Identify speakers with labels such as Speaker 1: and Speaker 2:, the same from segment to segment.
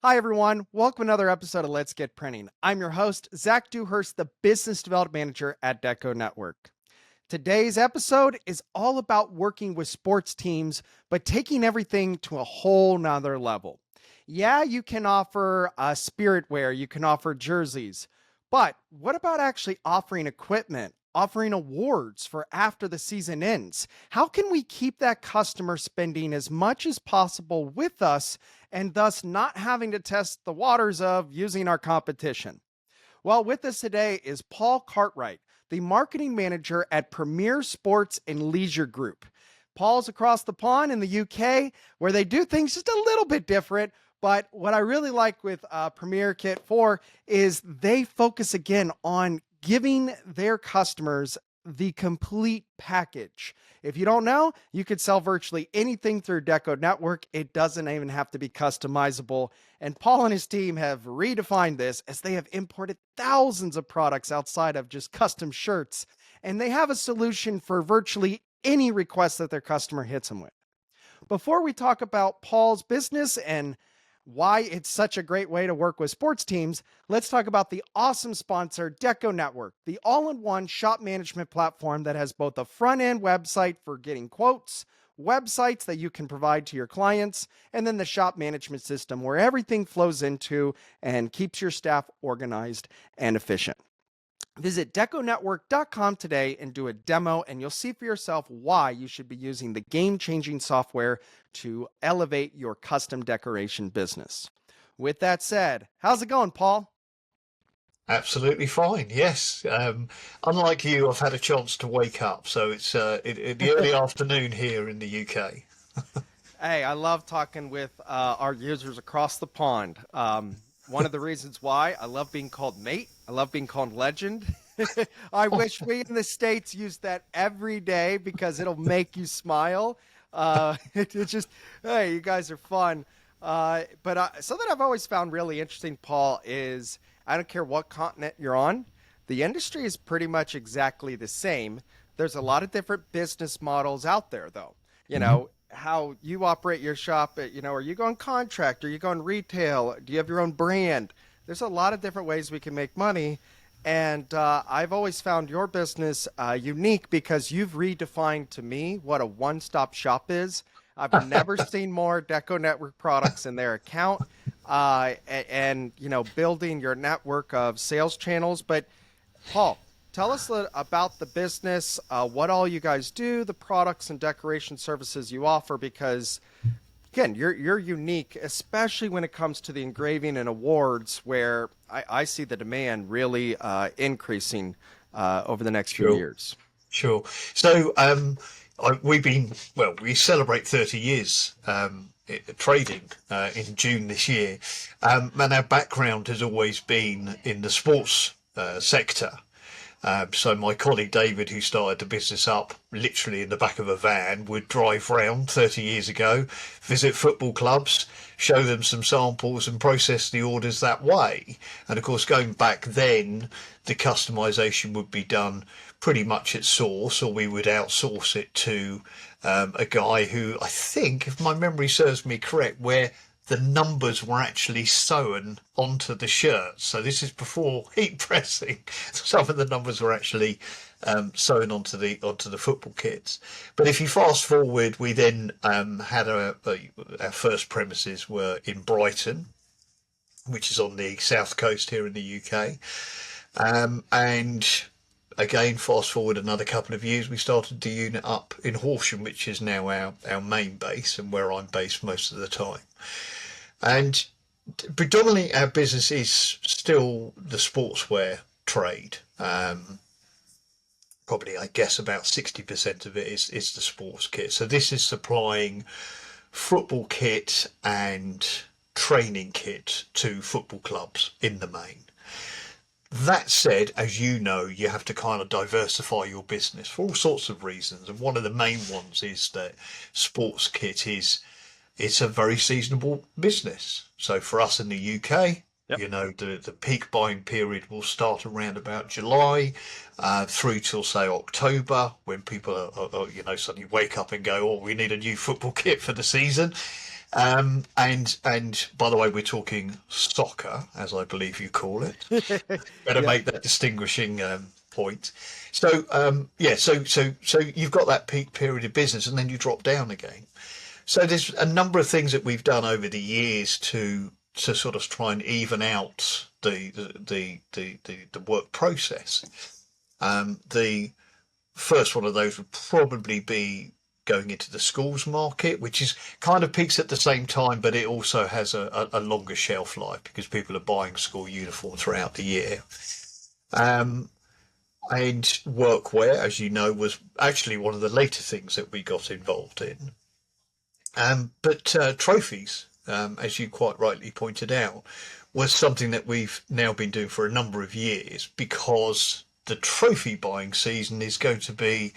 Speaker 1: Hi, everyone. Welcome to another episode of Let's Get Printing. I'm your host, Zach Dewhurst, the Business Development Manager at DecoNetwork. Today's episode is all about working with sports teams, but taking everything to a whole nother level. Yeah, you can offer spirit wear, you can offer jerseys, but what about actually offering equipment, offering awards for after the season ends? How can we keep that customer spending as much as possible with us and thus not having to test the waters of using our competition? Well, with us today is Paul Cartwright, the marketing manager at Premier Sports and Leisure Group. Paul's across the pond in the UK, where they do things just a little bit different. But what I really like with Premier Kit 4 is they focus again on giving their customers the complete package. If you don't know, you could sell virtually anything through DecoNetwork. It doesn't even have to be customizable. And Paul and his team have redefined this as they have imported thousands of products outside of just custom shirts. And they have a solution for virtually any request that their customer hits them with. Before we talk about Paul's business and why it's such a great way to work with sports teams, let's talk about the awesome sponsor, DecoNetwork, the all-in-one shop management platform that has both a front-end website for getting quotes, websites that you can provide to your clients, and then the shop management system where everything flows into and keeps your staff organized and efficient. Visit DecoNetwork.com today and do a demo, and you'll see for yourself why you should be using the game-changing software to elevate your custom decoration business. With that said, how's it going, Paul?
Speaker 2: Absolutely fine. Yes. Unlike you, I've had a chance to wake up, so it's in the early afternoon here in the UK.
Speaker 1: Hey, I love talking with our users across the pond. One of the reasons why I love being called mate, I love being called legend. I wish we in the States used that every day because it'll make you smile. It's just, hey, you guys are fun. But something I've always found really interesting, Paul, is I don't care what continent you're on, the industry is pretty much exactly the same. There's a lot of different business models out there, though. You
Speaker 2: Mhm.
Speaker 1: know, how you operate your shop, are you going contract? Are you going retail? Do you have your own brand? There's a lot of different ways we can make money. And I've always found your business unique because you've redefined to me what a one-stop shop is. I've never seen more Deco Network products in their account, and building your network of sales channels. But Paul, tell us about the business, what all you guys do, the products and decoration services you offer, because again, you're unique, especially when it comes to the engraving and awards, where I see the demand really increasing over the next few
Speaker 2: Sure.
Speaker 1: years.
Speaker 2: Sure. So we celebrate 30 years trading in June this year, and our background has always been in the sports sector. So my colleague David, who started the business up literally in the back of a van, would drive round 30 years ago, visit football clubs, show them some samples and process the orders that way. And of course, going back then, the customization would be done pretty much at source, or we would outsource it to a guy who, I think, if my memory serves me correct, where the numbers were actually sewn onto the shirts. So this is before heat pressing. Some of the numbers were actually sewn onto the football kits. But if you fast forward, we then had our first premises were in Brighton, which is on the south coast here in the UK. And again, fast forward another couple of years, we started the unit up in Horsham, which is now our main base and where I'm based most of the time. And predominantly our business is still the sportswear trade. Probably, I guess, about 60% of it is the sports kit. So this is supplying football kit and training kit to football clubs in the main. That said, as you know, you have to kind of diversify your business for all sorts of reasons. And one of the main ones is that sports kit it's a very seasonable business. So for us in the UK,
Speaker 1: Yep.
Speaker 2: the peak buying period will start around about July through till say October, when people suddenly wake up and go, oh, we need a new football kit for the season. And by the way, we're talking soccer, as I believe you call it. Better
Speaker 1: Yeah.
Speaker 2: make that distinguishing point. So so you've got that peak period of business, and then you drop down again. So there's a number of things that we've done over the years to sort of try and even out the work process. The first one of those would probably be going into the schools market, which is kind of peaks at the same time, but it also has a longer shelf life because people are buying school uniforms throughout the year. Um, and workwear, as you know, was actually one of the later things that we got involved in. But trophies, as you quite rightly pointed out, was something that we've now been doing for a number of years because the trophy buying season is going to be,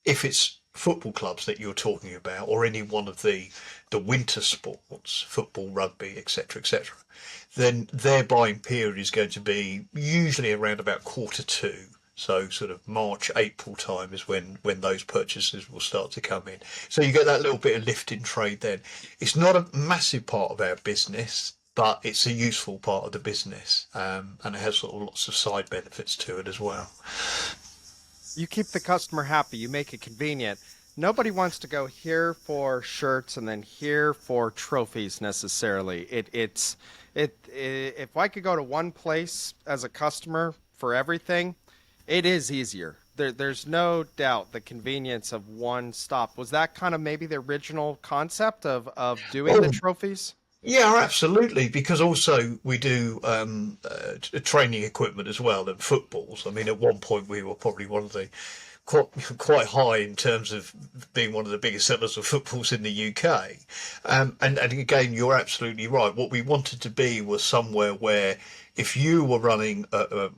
Speaker 2: if it's football clubs that you're talking about, or any one of the winter sports, football, rugby, etc., then their buying period is going to be usually around about Q2. So sort of March, April time is when those purchases will start to come in. So you get that little bit of lift in trade then. It's not a massive part of our business, but it's a useful part of the business, and it has sort of lots of side benefits to it as well.
Speaker 1: You keep the customer happy, you make it convenient. Nobody wants to go here for shirts and then here for trophies necessarily. If I could go to one place as a customer for everything, it is easier. There's no doubt the convenience of one stop. Was that kind of maybe the original concept of doing the
Speaker 2: Oh,
Speaker 1: trophies?
Speaker 2: yeah, absolutely. Because also we do training equipment as well and footballs. I mean, at one point we were probably one of the quite high in terms of being one of the biggest sellers of footballs in the UK. And again, you're absolutely right. What we wanted to be was somewhere where if you were running a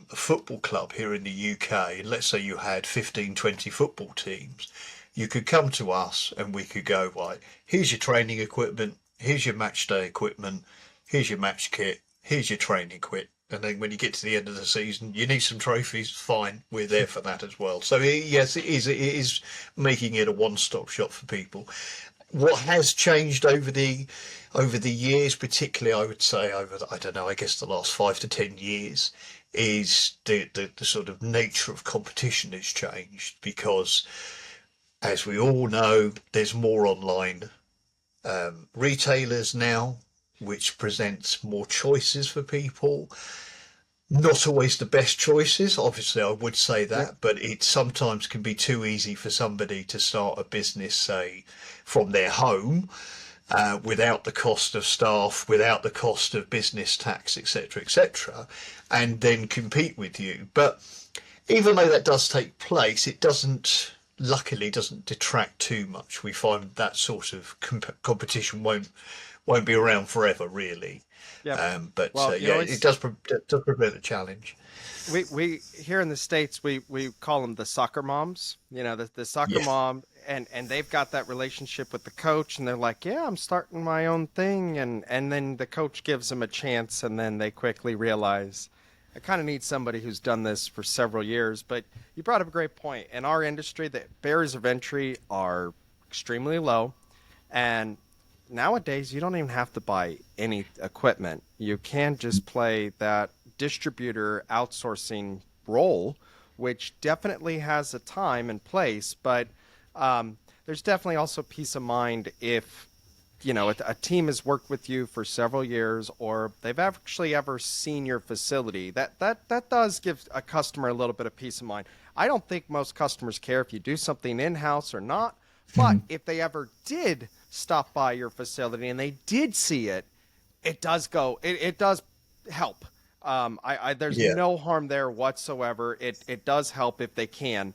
Speaker 2: football club here in the UK, and let's say you had 15, 20 football teams, you could come to us and we could go, right, here's your training equipment, here's your match day equipment, here's your match kit, here's your training kit. And then when you get to the end of the season, you need some trophies. Fine, we're there for that as well. So yes, it is. It is making it a one-stop shop for people. What has changed over the years, particularly, I would say over I don't know, I guess the last 5 to 10 years, is the sort of nature of competition has changed because, as we all know, there's more online retailers now, which presents more choices for people. Not always the best choices, obviously, I would say
Speaker 1: Yeah.
Speaker 2: that, but it sometimes can be too easy for somebody to start a business, say, from their home, without the cost of staff, without the cost of business tax, etc., and then compete with you. But even though that does take place, it doesn't, luckily, doesn't detract too much. We find that sort of competition won't be around forever, really.
Speaker 1: Yeah.
Speaker 2: But
Speaker 1: Well,
Speaker 2: yeah,
Speaker 1: it's
Speaker 2: it does prevent a challenge.
Speaker 1: we here in the States we call them the soccer moms. The soccer
Speaker 2: Yeah.
Speaker 1: mom, and they've got that relationship with the coach, and they're like, yeah, I'm starting my own thing, and then the coach gives them a chance, and then they quickly realize I kind of need somebody who's done this for several years. But you brought up a great point. In our industry, the barriers of entry are extremely low, and nowadays you don't even have to buy any equipment. You can just play that distributor outsourcing role, which definitely has a time and place, but there's definitely also peace of mind if a team has worked with you for several years or they've actually ever seen your facility. That does give a customer a little bit of peace of mind. I don't think most customers care if you do something in-house or not, but if they ever did stop by your facility and they did see it, it does help. There's
Speaker 2: Yeah.
Speaker 1: no harm there whatsoever. It does help if they can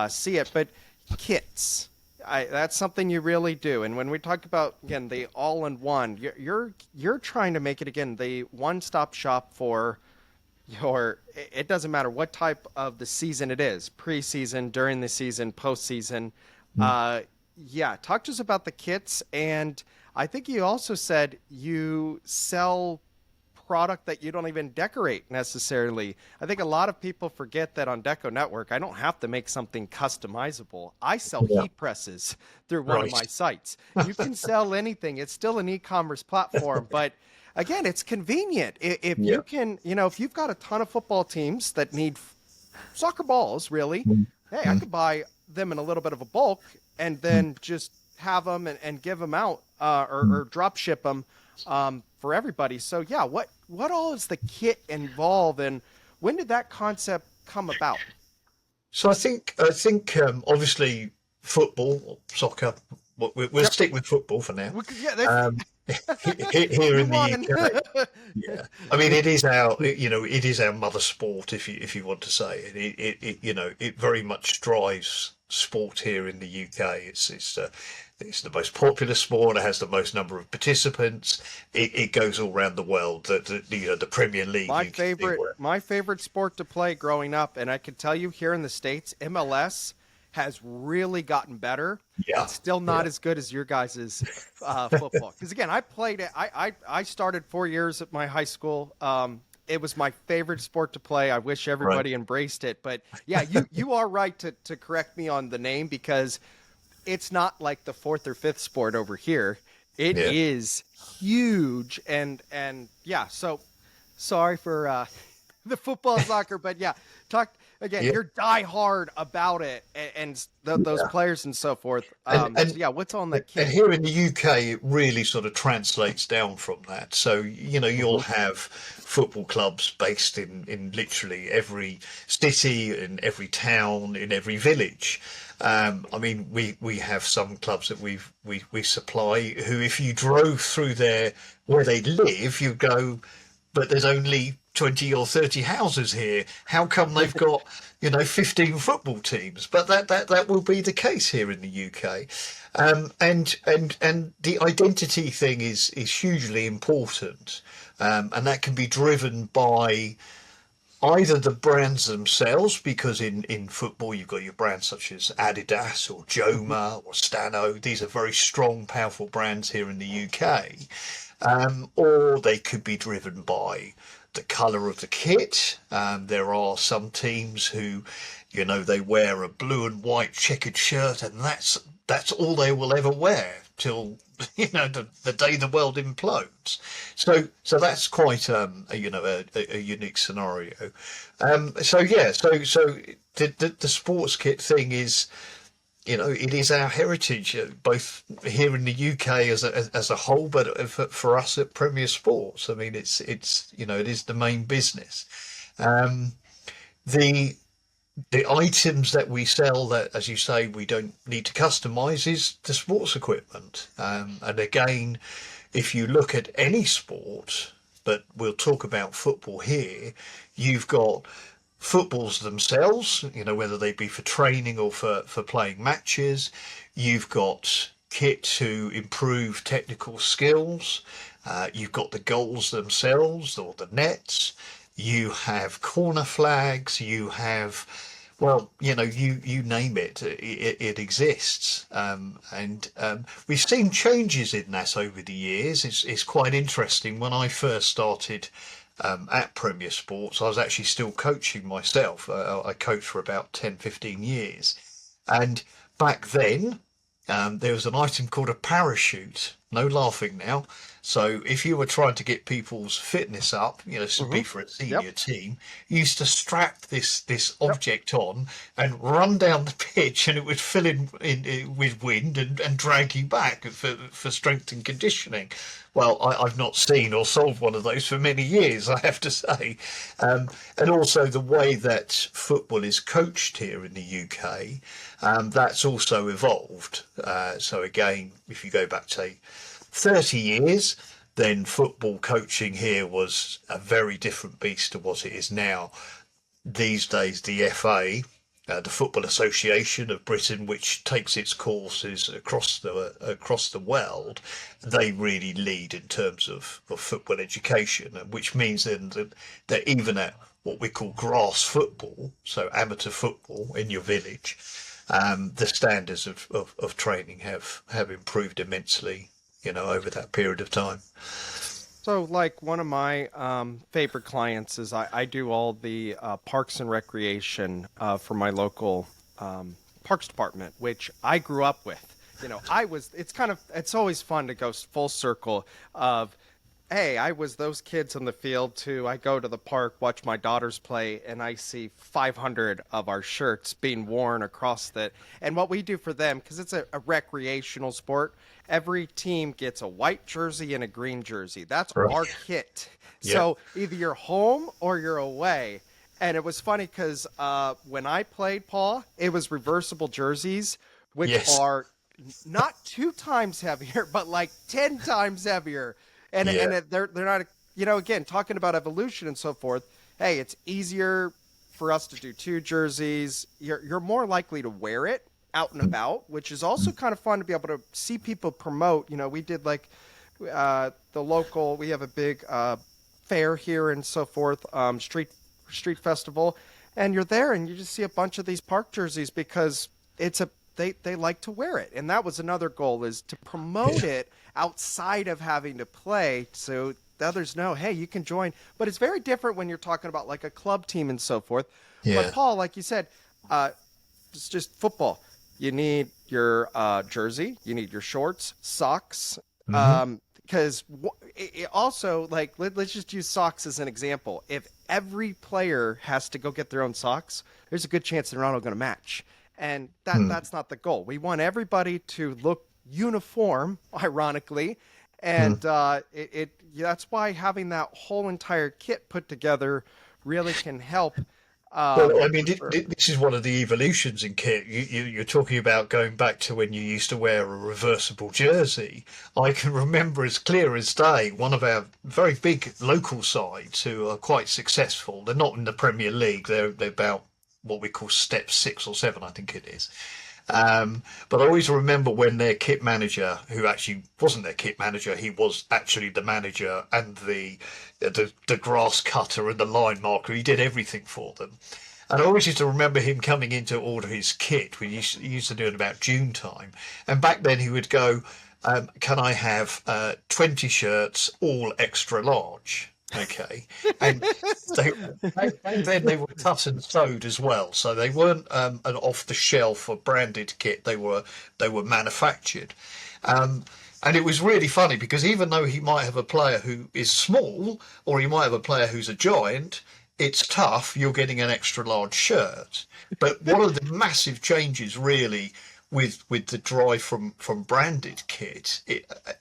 Speaker 1: see it. But kits, that's something you really do. And when we talk about again the all-in-one, you're trying to make it again the one-stop shop for your. It doesn't matter what type of the season it is, preseason, during the season, postseason. Yeah, talk to us about the kits, and I think you also said you sell product that you don't even decorate necessarily. I think a lot of people forget that on DecoNetwork, I don't have to make something customizable. I sell
Speaker 2: Yeah.
Speaker 1: heat presses through one of
Speaker 2: Right.
Speaker 1: my sites. You can sell anything. It's still an e-commerce platform, but again, it's convenient. If
Speaker 2: Yeah.
Speaker 1: you can, if you've got a ton of football teams that need soccer balls, really, hey, I could buy them in a little bit of a bulk and then just have them and give them out or drop ship them for everybody. So yeah, what all is the kit involved, and when did that concept come about?
Speaker 2: So obviously football, soccer. We'll
Speaker 1: Yep.
Speaker 2: stick with football for now.
Speaker 1: Yeah, that's,
Speaker 2: Um, here
Speaker 1: you
Speaker 2: in the
Speaker 1: won.
Speaker 2: UK, yeah. I mean, it is our mother sport, if you want to say it. It very much drives sport here in the UK. It's the most popular sport. It has the most number of participants. It goes all around the world. The Premier League.
Speaker 1: My favorite sport to play growing up, and I can tell you here in the States, MLS has really gotten better.
Speaker 2: Yeah.
Speaker 1: It's still not as good as your guys' football. Because again, I played it. I started 4 years at my high school. It was my favorite sport to play. I wish everybody embraced it. But yeah, you are right to correct me on the name, because it's not like the fourth or fifth sport over here. It is huge. And yeah, so sorry for the football soccer, but yeah, talk again. You're die hard about it and those players and so forth. So yeah, what's on the kit?
Speaker 2: And here in the UK, it really sort of translates down from that. So, you'll have football clubs based in literally every city, in every town, in every village. I mean, we have some clubs that we supply who, if you drove through where they live, you go, but there's only 20 or 30 houses here. How come they've got 15 football teams? But that will be the case here in the UK. And the identity thing is hugely important, and that can be driven by either the brands themselves, because in football you've got your brands such as Adidas or Joma or Stano. These are very strong, powerful brands here in the UK. Or they could be driven by the colour of the kit. There are some teams who, they wear a blue and white checkered shirt, and that's all they will ever wear till the day the world implodes. So that's quite a unique scenario. So the sports kit thing is, it is our heritage, both here in the UK as a whole, but for us at Premier Sports, I mean, it is the main business. The items that we sell that, as you say, we don't need to customize is the sports equipment. And again, if you look at any sport, but we'll talk about football here, you've got footballs themselves, whether they be for training or for playing matches. You've got kit to improve technical skills. You've got the goals themselves or the nets. You have corner flags. You have, you name it. It exists. And we've seen changes in that over the years. It's quite interesting. When I first started at Premier Sports, I was actually still coaching myself. I coached for about 10-15 years. And back then, there was an item called a parachute. No laughing now. So if you were trying to get people's fitness up, this would be for a senior team, you used to strap this object on and run down the pitch, and it would fill in with wind and drag you back for strength and conditioning. Well, I've not seen or sold one of those for many years, I have to say. And also the way that football is coached here in the UK, that's also evolved. So again, if you go back to 30 years, then football coaching here was a very different beast to what it is now. These days, the FA, the Football Association of Britain, which takes its courses across the world, they really lead in terms of football education, which means then that even at what we call grass football, so amateur football in your village, the standards of training have improved immensely, over that period of time.
Speaker 1: So, like one of my favorite clients is I do all the parks and recreation for my local parks department, which I grew up with. It's always fun to go full circle of, hey, I was those kids on the field too. I go to the park, watch my daughters play, and I see 500 of our shirts being worn across that. And what we do for them, because it's a recreational sport, every team gets a white jersey and a green jersey. That's our
Speaker 2: Right.
Speaker 1: kit.
Speaker 2: Yeah.
Speaker 1: So either you're home or you're away. And it was funny because when I played, Paul, it was reversible jerseys, which
Speaker 2: Yes.
Speaker 1: are not 2 times heavier, but like 10 times heavier. And
Speaker 2: Yeah.
Speaker 1: they're not, again, talking about evolution and so forth. Hey, it's easier for us to do 2 jerseys. You're more likely to wear it out and about, which is also kind of fun to be able to see people promote. We did like the local. We have a big fair here and so forth, street festival, and you're there and you just see a bunch of these park jerseys because they like to wear it, and that was another goal, is to promote it outside of having to play, so the others know, hey, you can join. But it's very different when you're talking about like a club team and so forth. But
Speaker 2: Yeah.
Speaker 1: Paul, like you said, it's just football. You need your jersey, you need your shorts, socks,
Speaker 2: Hmm.
Speaker 1: because it also, like, let's just use socks as an example. If every player has to go get their own socks, there's a good chance they're not all going to match, and that's not the goal. We want everybody to look uniform, ironically, and that's why having that whole entire kit put together really can help.
Speaker 2: Well, I mean,
Speaker 1: For,
Speaker 2: this is one of the evolutions in kit. You're talking about going back to when you used to wear a reversible jersey. I can remember as clear as day one of our very big local sides who are quite successful. They're not in the Premier League. They're about what we call step 6 or 7, I think it is. But I always remember when their kit manager, who actually wasn't their kit manager, he was actually the manager and the grass cutter and the line marker. He did everything for them. And I always used to remember him coming in to order his kit. He used to do it about June time. And back then he would go, can I have 20 shirts, all extra large? Okay. And back then they were cut and sewed as well. So they weren't an off the shelf or branded kit. They were manufactured. And it was really funny because even though he might have a player who is small, or he might have a player who's a giant, it's tough. You're getting an extra large shirt. But one of the massive changes, really, with the drive from branded kit,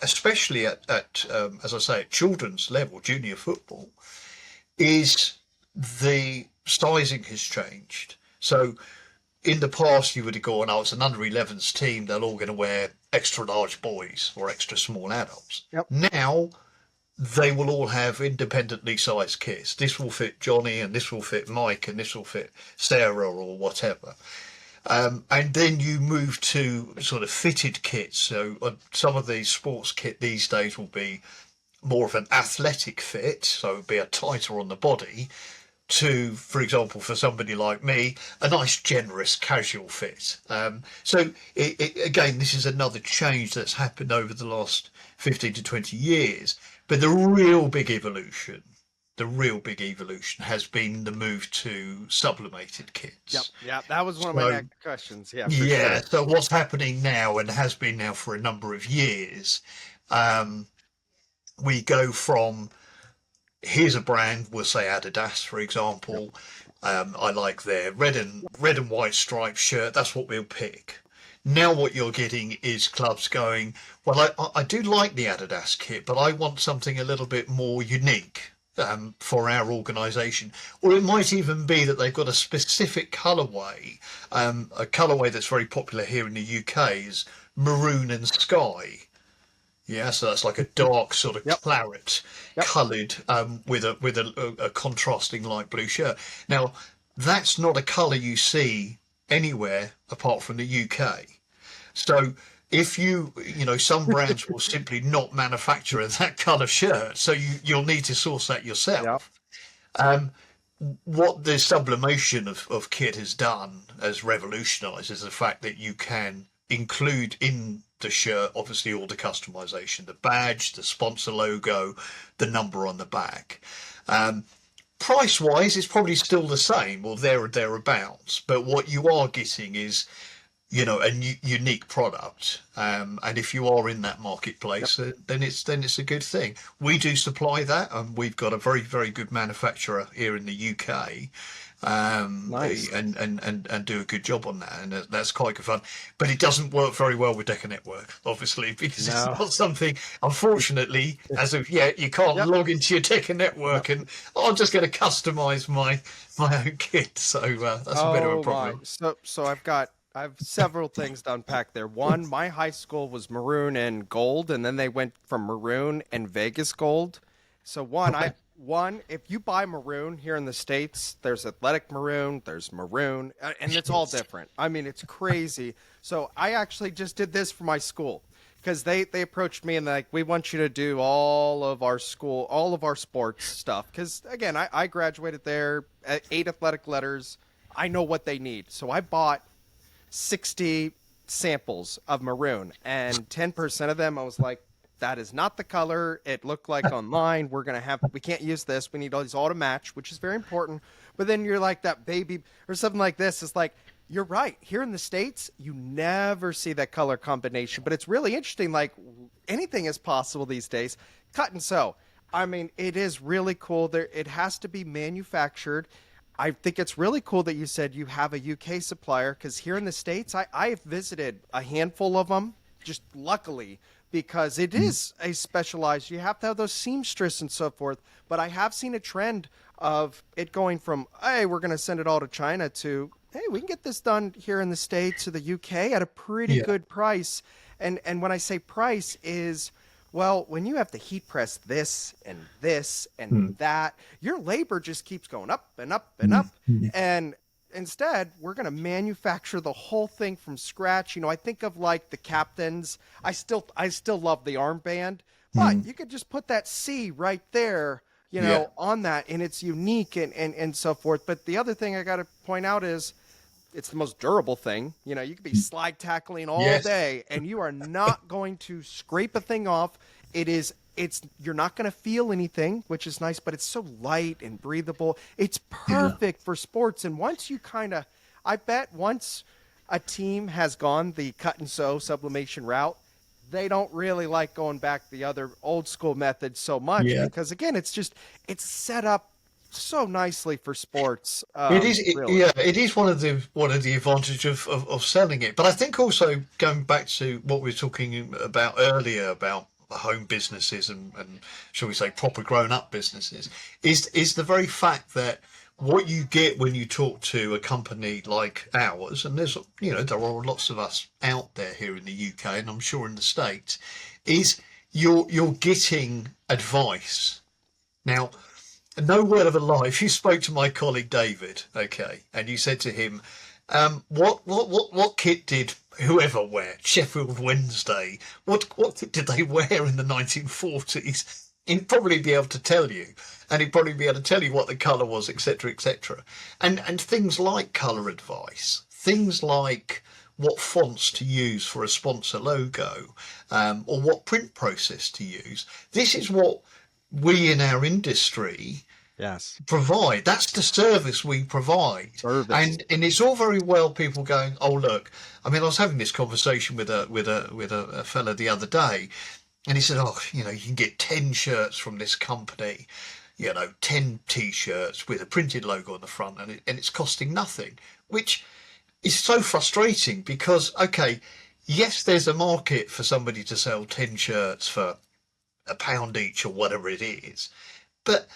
Speaker 2: especially at as I say, at children's level, junior football, is the sizing has changed. So in the past, you would have gone, oh, it's an under 11s team. They're all going to wear extra large boys or extra small adults.
Speaker 1: yep.
Speaker 2: Now they will all have independently sized kits. This will fit Johnny, and this will fit Mike, and this will fit Sarah, or whatever. And then you move to sort of fitted kits. So some of these sports kit these days will be more of an athletic fit, so it would be a tighter on the body, to, for example, for somebody like me, a nice generous casual fit. So again, this is another change that's happened over the last 15 to 20 years. But the real big evolution has been the move to sublimated
Speaker 1: Yep.
Speaker 2: kits.
Speaker 1: Yeah. That was one of my
Speaker 2: So
Speaker 1: next questions. Yeah, for
Speaker 2: yeah,
Speaker 1: sure.
Speaker 2: so what's happening now and has been now for a number of years, um, we go from, here's a brand, we'll say Adidas, for
Speaker 1: Yep.
Speaker 2: example. I like their red and white striped shirt. That's what we'll pick. Now what you're getting is clubs going, well, I do like the Adidas kit, but I want something a little bit more unique for our organisation. Or it might even be that they've got a specific colourway. A colourway that's very popular here in the UK is maroon and sky. Yeah, so that's like a dark sort of
Speaker 1: Yep.
Speaker 2: claret
Speaker 1: Yep.
Speaker 2: coloured with a contrasting light blue shirt. Now, that's not a colour you see anywhere apart from the UK. So if some brands will simply not manufacture that colour shirt, so you'll need to source that
Speaker 1: Yep.
Speaker 2: yourself. Um, what the sublimation of kit has done, has revolutionised, is the fact that you can include in the shirt, obviously, all the customization, the badge, the sponsor logo, the number on the back. Price wise, it's probably still the same or there or thereabouts. But what you are getting is, a unique product. And if you are in that marketplace, then it's a good thing. We do supply that, and we've got a very, very good manufacturer here in the UK.
Speaker 1: Nice.
Speaker 2: And do a good job on that, and that's quite good fun. But it doesn't work very well with DecoNetwork, obviously, because it's not something. Unfortunately, as of yet, you can't log into your DecoNetwork and I'm just going to customize my own kit. So that's a bit of a problem.
Speaker 1: So I have several things to unpack there. One, my high school was maroon and gold, and then they went from maroon and Vegas gold. So one, if you buy maroon here in the States, there's athletic maroon, there's maroon, and it's all different. I mean, it's crazy. So I actually just did this for my school because they approached me and they're like, we want you to do all of our sports stuff. Because, again, I graduated there at 8 athletic letters. I know what they need. So I bought 60 samples of maroon, and 10% of them I was like, that is not the color it looked like online. We can't use this. We need all these auto match, which is very important. But then you're like that baby or something like this. It's like, you're right. Here in the States, you never see that color combination, but it's really interesting. Like, anything is possible these days. Cut and sew. I mean, it is really cool. It has to be manufactured. I think it's really cool that you said you have a UK supplier, because here in the States, I've visited a handful of them, just luckily, because it is a specialized, you have to have those seamstress and so forth. But I have seen a trend of it going from, hey, we're going to send it all to China, to, hey, we can get this done here in the States or the UK at a pretty good price. And when I say price is, well, when you have to heat press this and that, your labor just keeps going up and up and up. And instead, we're going to manufacture the whole thing from scratch. I think of like the captains. I still love the armband, but you could just put that C right there, on that, and it's unique and so forth. But the other thing I got to point out is it's the most durable thing. You could be slide tackling all day and you are not going to scrape a thing off. You're not going to feel anything, which is nice, but it's so light and breathable. It's perfect for sports. And I bet once a team has gone the cut and sew sublimation route, they don't really like going back the other old school method so much because, again, it's set up so nicely for sports.
Speaker 2: It is,
Speaker 1: really.
Speaker 2: it is one of the advantages of selling it. But I think also, going back to what we were talking about earlier about home businesses and shall we say proper grown up businesses, is the very fact that what you get when you talk to a company like ours, and there's there are lots of us out there here in the UK, and I'm sure in the States, is you're getting advice. Now, no word of a lie, if you spoke to my colleague David, okay, and you said to him, what kit did whoever wear, Sheffield Wednesday, what kit did they wear in the 1940s? He'd probably be able to tell you, and he'd probably be able to tell you what the colour was, etc., etc. And things like colour advice, things like what fonts to use for a sponsor logo, or what print process to use. This is what we in our industry provide. That's the service we provide. And it's all very well people going, oh look, I mean, I was having this conversation with a fella the other day, and he said, oh, you can get 10 shirts from this company, 10 t-shirts with a printed logo on the front, and it's costing nothing, which is so frustrating because, okay, yes, there's a market for somebody to sell 10 shirts for £1 each or whatever it is, but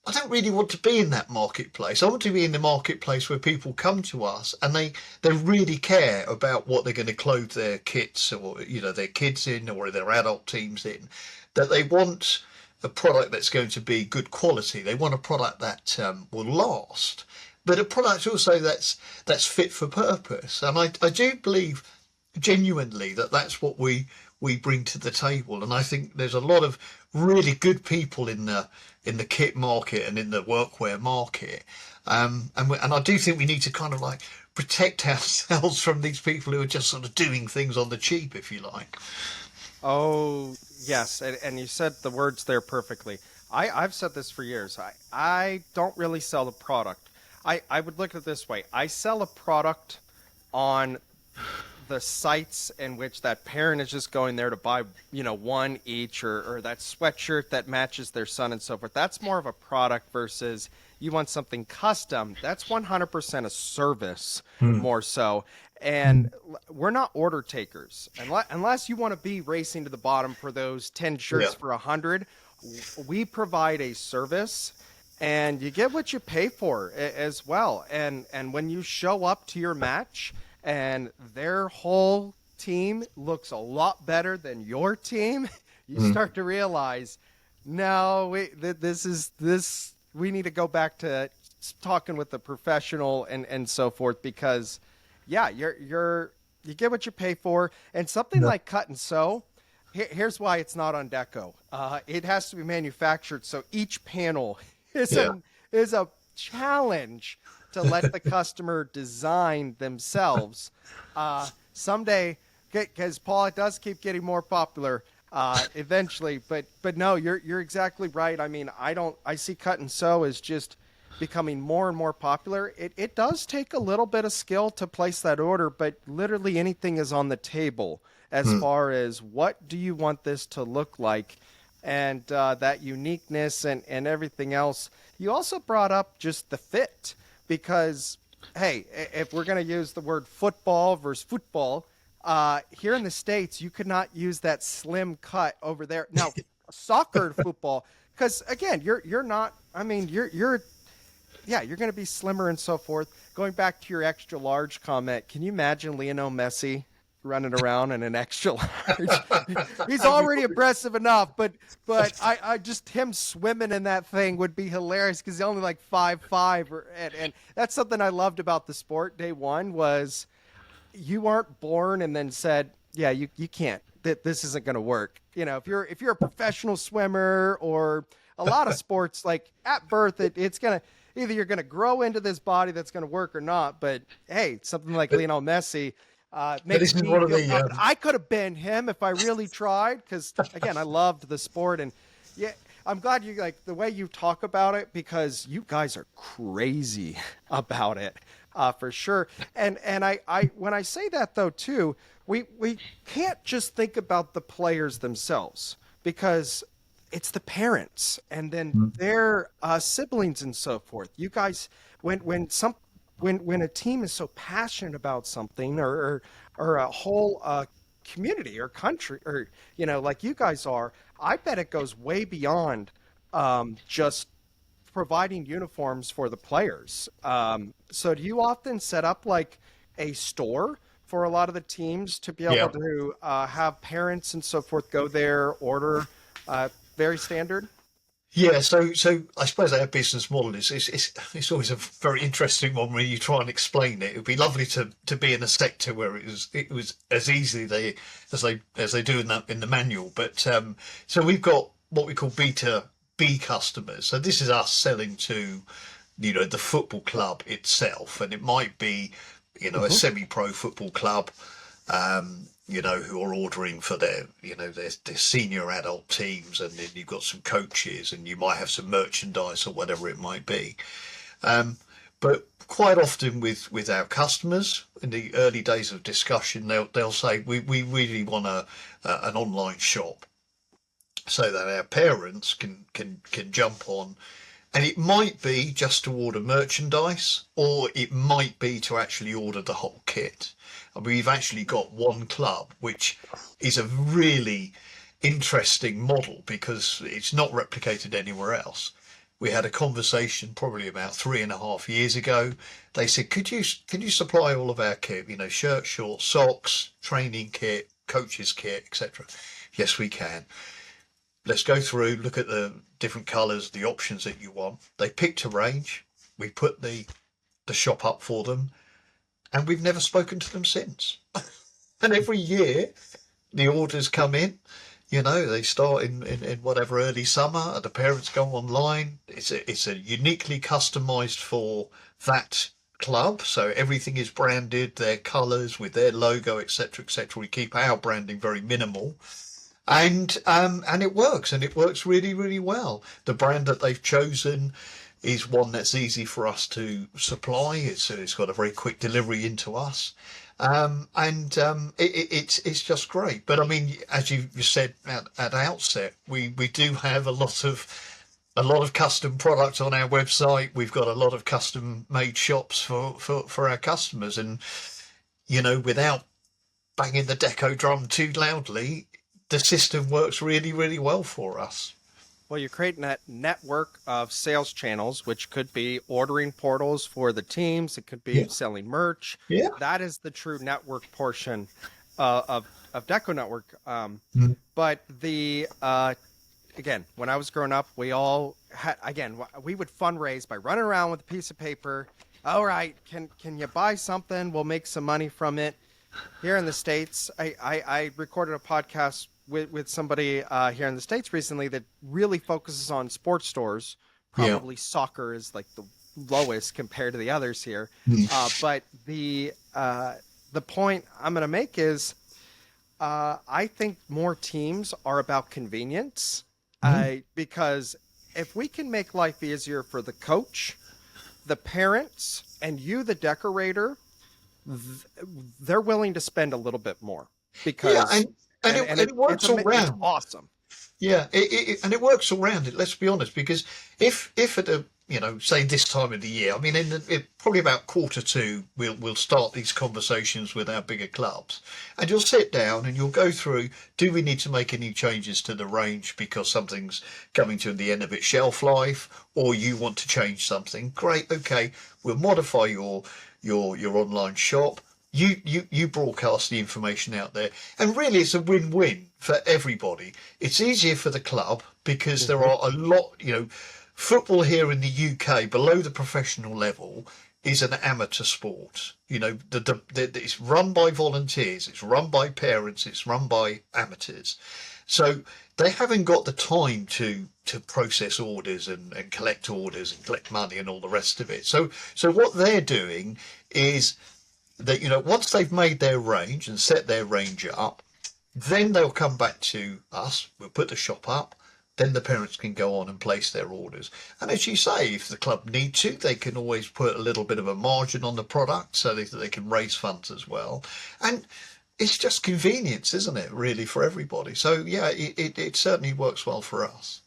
Speaker 2: I don't really want to be in that marketplace. I want to be in the marketplace where people come to us and they really care about what they're going to clothe their kits or their kids in or their adult teams in, that they want a product that's going to be good quality. They want a product that will last, but a product also that's fit for purpose. And I do believe genuinely that that's what we bring to the table. And I think there's a lot of really good people in the kit market and in the workwear market. And I do think we need to kind of like protect ourselves from these people who are just sort of doing things on the cheap, if you like.
Speaker 1: Oh, yes. And you said the words there perfectly. I've said this for years. I don't really sell a product. I would look at it this way. I sell a product on the sites in which that parent is just going there to buy, one each, or that sweatshirt that matches their son and so forth. That's more of a product versus you want something custom. That's 100% a service, more so. And we're not order takers unless you want to be racing to the bottom for those 10 shirts for 100. We provide a service, and you get what you pay for as well. And when you show up to your match and their whole team looks a lot better than your team, you start to realize, no, we need to go back to talking with the professional and so forth, because you get what you pay for. And something like cut and sew, here's why it's not on Deco. It has to be manufactured, so each panel is a challenge to let the customer design themselves. Someday, because Paul, it does keep getting more popular eventually, but no, you're exactly right. I mean, I see cut and sew as just becoming more and more popular. It does take a little bit of skill to place that order, but literally anything is on the table as far as what do you want this to look like, and that uniqueness and everything else. You also brought up just the fit, because, hey, if we're going to use the word football versus football, here in the States, you could not use that slim cut over there. Now, soccer football, because again, you're not, I mean, you're going to be slimmer and so forth. Going back to your extra large comment, can you imagine Lionel Messi running around in an extra large? He's already impressive enough, but I just, him swimming in that thing would be hilarious, because he's only like 5'5", and that's something I loved about the sport. Day one was you weren't born and then said, yeah, you can't, this isn't going to work. If you're a professional swimmer, or a lot of sports, like at birth, it's going to, either you're going to grow into this body that's going to work or not. But hey, something like Lionel Messi, makes me feel confident. I could have been him if I really tried, because again, I loved the sport. And yeah, I'm glad you like the way you talk about it, because you guys are crazy about it, for sure. And I when I say that though too, we can't just think about the players themselves, because it's the parents and then their siblings and so forth. You guys, when a team is so passionate about something, or a whole community or country, or like you guys are, I bet it goes way beyond just providing uniforms for the players. So do you often set up like a store for a lot of the teams to be able to have parents and so forth go there, order? Very standard?
Speaker 2: Yeah, so I suppose our business model it's always a very interesting one when you try and explain it. It would be lovely to be in a sector where it was as easily as they do in the manual. But so we've got what we call B2B customers. So this is us selling to the football club itself, and it might be a semi-pro football club, who are ordering for their senior adult teams, and then you've got some coaches, and you might have some merchandise or whatever it might be. But quite often with our customers, in the early days of discussion, they'll say, we really want an online shop, so that our parents can jump on. And it might be just to order merchandise, or it might be to actually order the whole kit. And we've actually got one club, which is a really interesting model, because it's not replicated anywhere else. We had a conversation probably about 3.5 years ago. They said, can you supply all of our kit, shirts, shorts, socks, training kit, coaches kit, etc. Yes, we can. Let's go through, look at the different colours, the options that you want. They picked a range. We put the shop up for them, and we've never spoken to them since. And every year the orders come in, they start in whatever early summer, and the parents go online. It's a uniquely customised for that club, so everything is branded, their colours with their logo, etc., etc. We keep our branding very minimal, and it works, and it works really, really well. The brand that they've chosen is one that's easy for us to supply. It's got a very quick delivery into us, it's just great. But I mean, as you said at the outset, we do have a lot of custom products on our website. We've got a lot of custom made shops for our customers, and without banging the deco drum too loudly, the system works really, really well for us.
Speaker 1: Well, you're creating that network of sales channels, which could be ordering portals for the teams. It could be selling merch.
Speaker 2: Yeah.
Speaker 1: That is the true network portion of DecoNetwork. But again, when I was growing up, we all had, we would fundraise by running around with a piece of paper. All right, can you buy something? We'll make some money from it. Here in the States, I recorded a podcast with somebody here in the States recently that really focuses on sports stores. Probably soccer is like the lowest compared to the others here. But the point I'm going to make is I think more teams are about convenience, because if we can make life easier for the coach, the parents, and you, the decorator, they're willing to spend a little bit more because it
Speaker 2: works all round.
Speaker 1: It's awesome.
Speaker 2: Yeah, and it works all round it. Let's be honest, because if at a say this time of the year, I mean, probably about Q2, we'll start these conversations with our bigger clubs, and you'll sit down and you'll go through: do we need to make any changes to the range because something's coming to the end of its shelf life, or you want to change something? Great, okay, we'll modify your online shop. You broadcast the information out there, and really it's a win-win for everybody. It's easier for the club because there are a lot, football here in the UK below the professional level is an amateur sport. It's run by volunteers, it's run by parents, it's run by amateurs. So they haven't got the time to process orders and collect orders and collect money and all the rest of it. So what they're doing is that, once they've made their range and set their range up, then they'll come back to us. We'll put the shop up. Then the parents can go on and place their orders. And as you say, if the club need to, they can always put a little bit of a margin on the product so that they can raise funds as well. And it's just convenience, isn't it, really, for everybody? So, yeah, it certainly works well for us.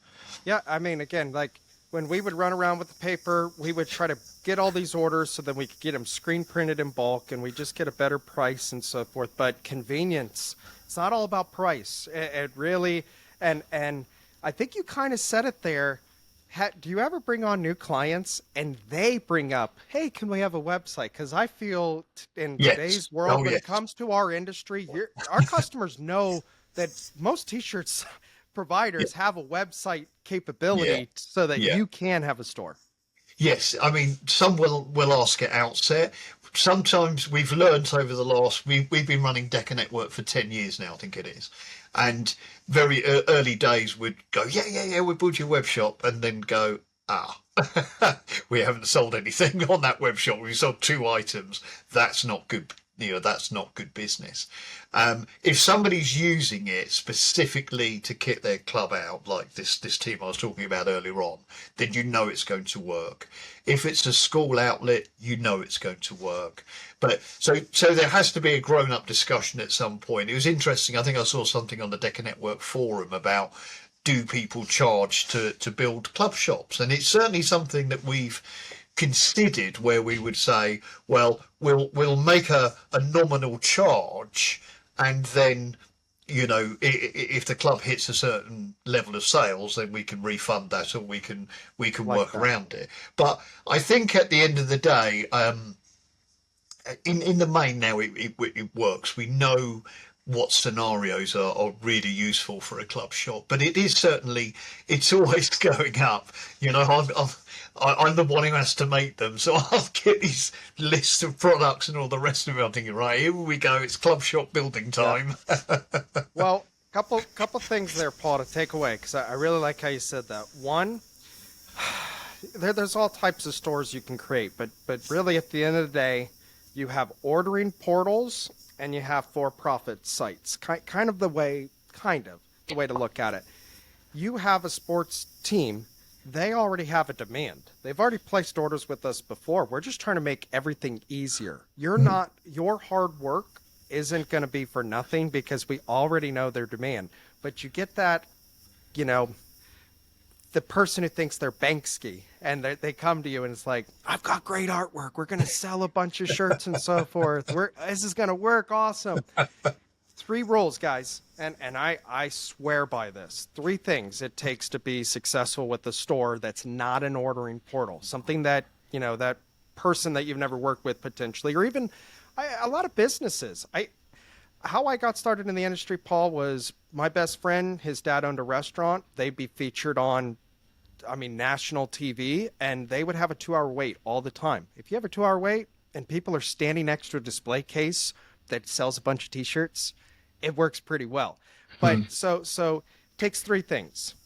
Speaker 1: Yeah, I mean, again, like when we would run around with the paper, we would try to get all these orders so that we could get them screen printed in bulk and we just get a better price and so forth. But convenience, it's not all about price. It really, and I think you kind of said it there. Do you ever bring on new clients and they bring up, hey, can we have a website? Because I feel in today's world, when it comes to our industry, our customers know that most T-shirts providers have a website capability so that you can have a store.
Speaker 2: Yes, I mean, some will ask at outset. Sometimes we've learned over the last, we've been running DecoNetwork for 10 years now, I think it is. And very early days would go, we'll build your web shop, and then go, we haven't sold anything on that web shop. We sold 2 items. That's not good. That's not good business. If somebody's using it specifically to kit their club out, like this team I was talking about earlier on, then it's going to work. If it's a school outlet, it's going to work. But so there has to be a grown-up discussion at some point. It was interesting. I think I saw something on the DecoNetwork forum about, do people charge to build club shops? And it's certainly something that we've considered, where we would say, well, we'll make a nominal charge, and then if the club hits a certain level of sales, then we can refund that, or we can work around it. But I think at the end of the day, in the main now, it works. We know what scenarios are really useful for a club shop, but it is certainly, it's always going up. I'm the one who has to make them, so I'll get these lists of products and all the rest of it. I'm thinking, right, here we go, it's club shop building time.
Speaker 1: Yeah. Well, couple things there, Paul, to take away, because I really like how you said that. One, there's all types of stores you can create, but really at the end of the day, you have ordering portals and you have for-profit sites. Kind of the way to look at it. You have a sports team, they already have a demand. They've already placed orders with us before. We're just trying to make everything easier. Your hard work isn't going to be for nothing because we already know their demand. But you get that, the person who thinks they're Banksy and they come to you and it's like, I've got great artwork. We're going to sell a bunch of shirts and so forth. This is going to work. Awesome. 3 rules, guys. And I swear by this. 3 things it takes to be successful with a store that's not an ordering portal. Something that, that person that you've never worked with potentially, or even a lot of businesses. How I got started in the industry, Paul, was my best friend, his dad owned a restaurant. They'd be featured on, national TV, and they would have a 2-hour wait all the time. If you have a 2-hour wait and people are standing next to a display case that sells a bunch of t-shirts, it works pretty well. But so it takes 3 things.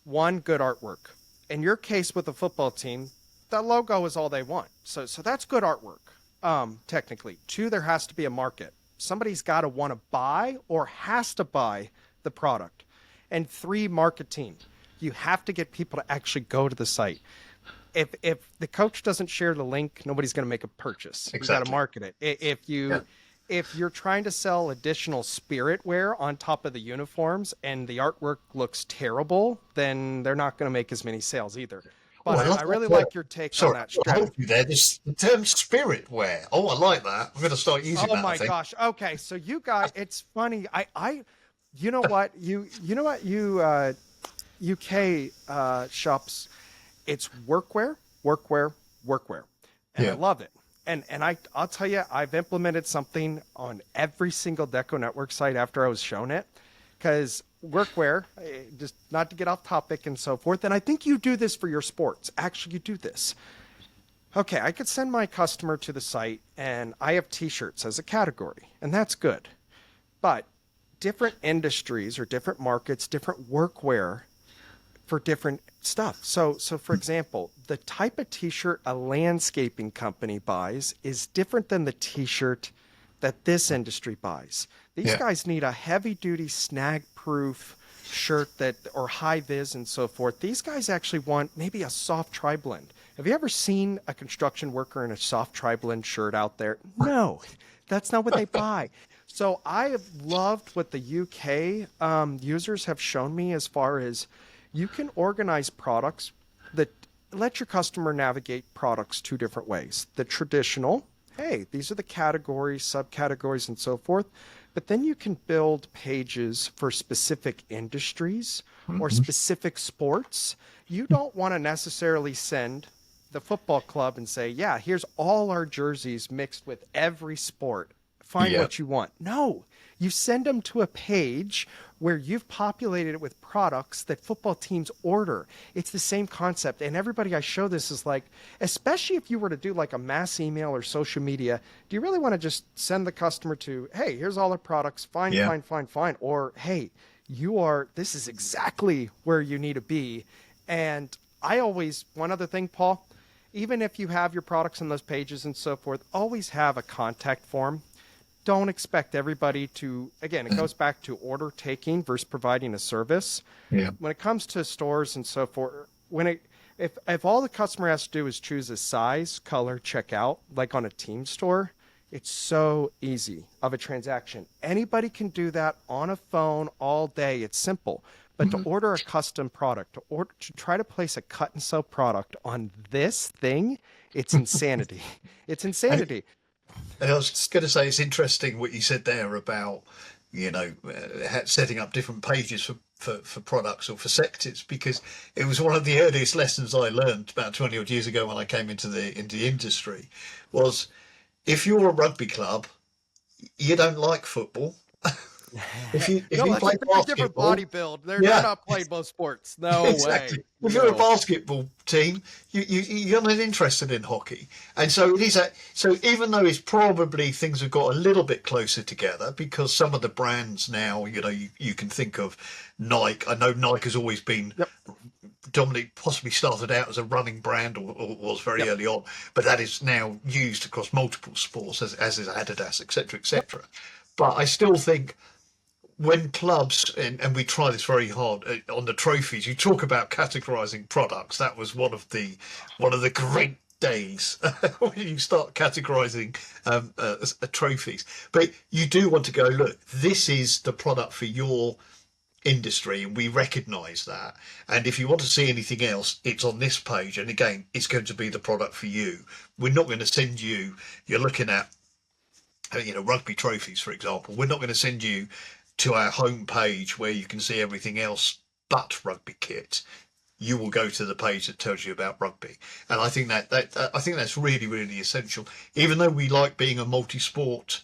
Speaker 1: 1, good artwork. In your case with the football team, that logo is all they want. So that's good artwork, technically. 2, there has to be a market. Somebody's got to want to buy or has to buy the product. And 3, marketing. You have to get people to actually go to the site. If the coach doesn't share the link, nobody's going to make a purchase.
Speaker 2: Exactly.
Speaker 1: You got to market it. If you're trying to sell additional spirit wear on top of the uniforms and the artwork looks terrible, then they're not going to make as many sales either. But I really like your take on that strategy.
Speaker 2: The term spirit wear. Oh, I like that. I'm going to start using that.
Speaker 1: Oh my gosh. Okay, so you guys, it's funny. You know what? UK shops, it's workwear. And I love it. And I'll tell you, I've implemented something on every single DecoNetwork site after I was shown it, because workwear, just not to get off topic and so forth. And I think you do this for your sports. Actually, you do this. Okay, I could send my customer to the site and I have t-shirts as a category, and that's good. But different industries or different markets, different workwear for different stuff. So for example, the type of t-shirt a landscaping company buys is different than the t-shirt that this industry buys. These guys need a heavy duty snag proof shirt or high vis and so forth. These guys actually want maybe a soft tri-blend. Have you ever seen a construction worker in a soft tri-blend shirt out there? No, that's not what they buy. So I have loved what the UK users have shown me as far as you can organize products that let your customer navigate products 2 different ways. The traditional, hey, these are the categories, subcategories, and so forth. But then you can build pages for specific industries or specific sports. You don't want to necessarily send the football club and say, yeah, here's all our jerseys mixed with every sport. Find what you want. No, you send them to a page where you've populated it with products that football teams order. It's the same concept. And everybody I show this is like, especially if you were to do like a mass email or social media, do you really want to just send the customer to, hey, here's all our products, fine. Or, hey, this is exactly where you need to be. And one other thing, Paul, even if you have your products on those pages and so forth, always have a contact form. Don't expect everybody to, again, it goes back to order taking versus providing a service. Yeah. When it comes to stores and so forth, if all the customer has to do is choose a size, color, checkout, like on a team store, it's so easy of a transaction. Anybody can do that on a phone all day. It's simple. But to order a custom product, to try to place a cut and sew product on this thing, it's insanity. It's insanity.
Speaker 2: And I was just going to say, it's interesting what you said there about, setting up different pages for products or for sectors, because it was one of the earliest lessons I learned about 20 odd years ago when I came into the industry was, if you're a rugby club, you don't like football. If you play basketball,
Speaker 1: different body build. They're not playing both sports. No way.
Speaker 2: If you're a basketball team, you're not interested in hockey, and so it is. So even though it's probably things have got a little bit closer together, because some of the brands now, you can think of Nike. I know Nike has always been predominantly possibly started out as a running brand or was very early on, but that is now used across multiple sports as is Adidas, etc., etc. But I still think when clubs, and we try this very hard on the trophies, you talk about categorizing products. That was one of the great days when you start categorizing trophies. But you do want to go, look, this is the product for your industry, and we recognize that. And if you want to see anything else, it's on this page. And again, it's going to be the product for you. We're not going to send you, you're looking at, rugby trophies, for example. We're not going to send you to our home page where you can see everything else but rugby kit. You will go to the page that tells you about rugby, and I think I think that's really, really essential. Even though we like being a multi-sport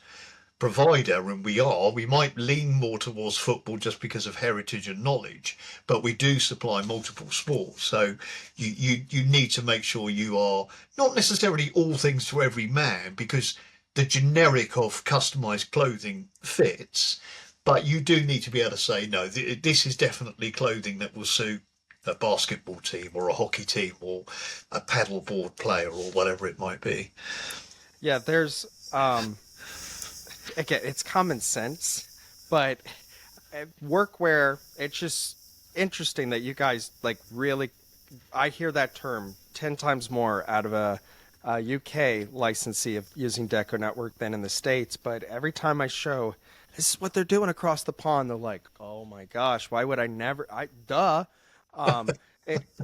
Speaker 2: provider, and we might lean more towards football just because of heritage and knowledge, but we do supply multiple sports. So you need to make sure you are not necessarily all things to every man, because the generic of customized clothing fits. But you do need to be able to say, no, this is definitely clothing that will suit a basketball team or a hockey team or a paddleboard player or whatever it might be.
Speaker 1: Yeah, there's, again, it's common sense, but workwear, it's just interesting that you guys really, I hear that term 10 times more out of a UK licensee of using DecoNetwork than in the States. But every time I show, this is what they're doing across the pond, they're like, oh my gosh, why would I never,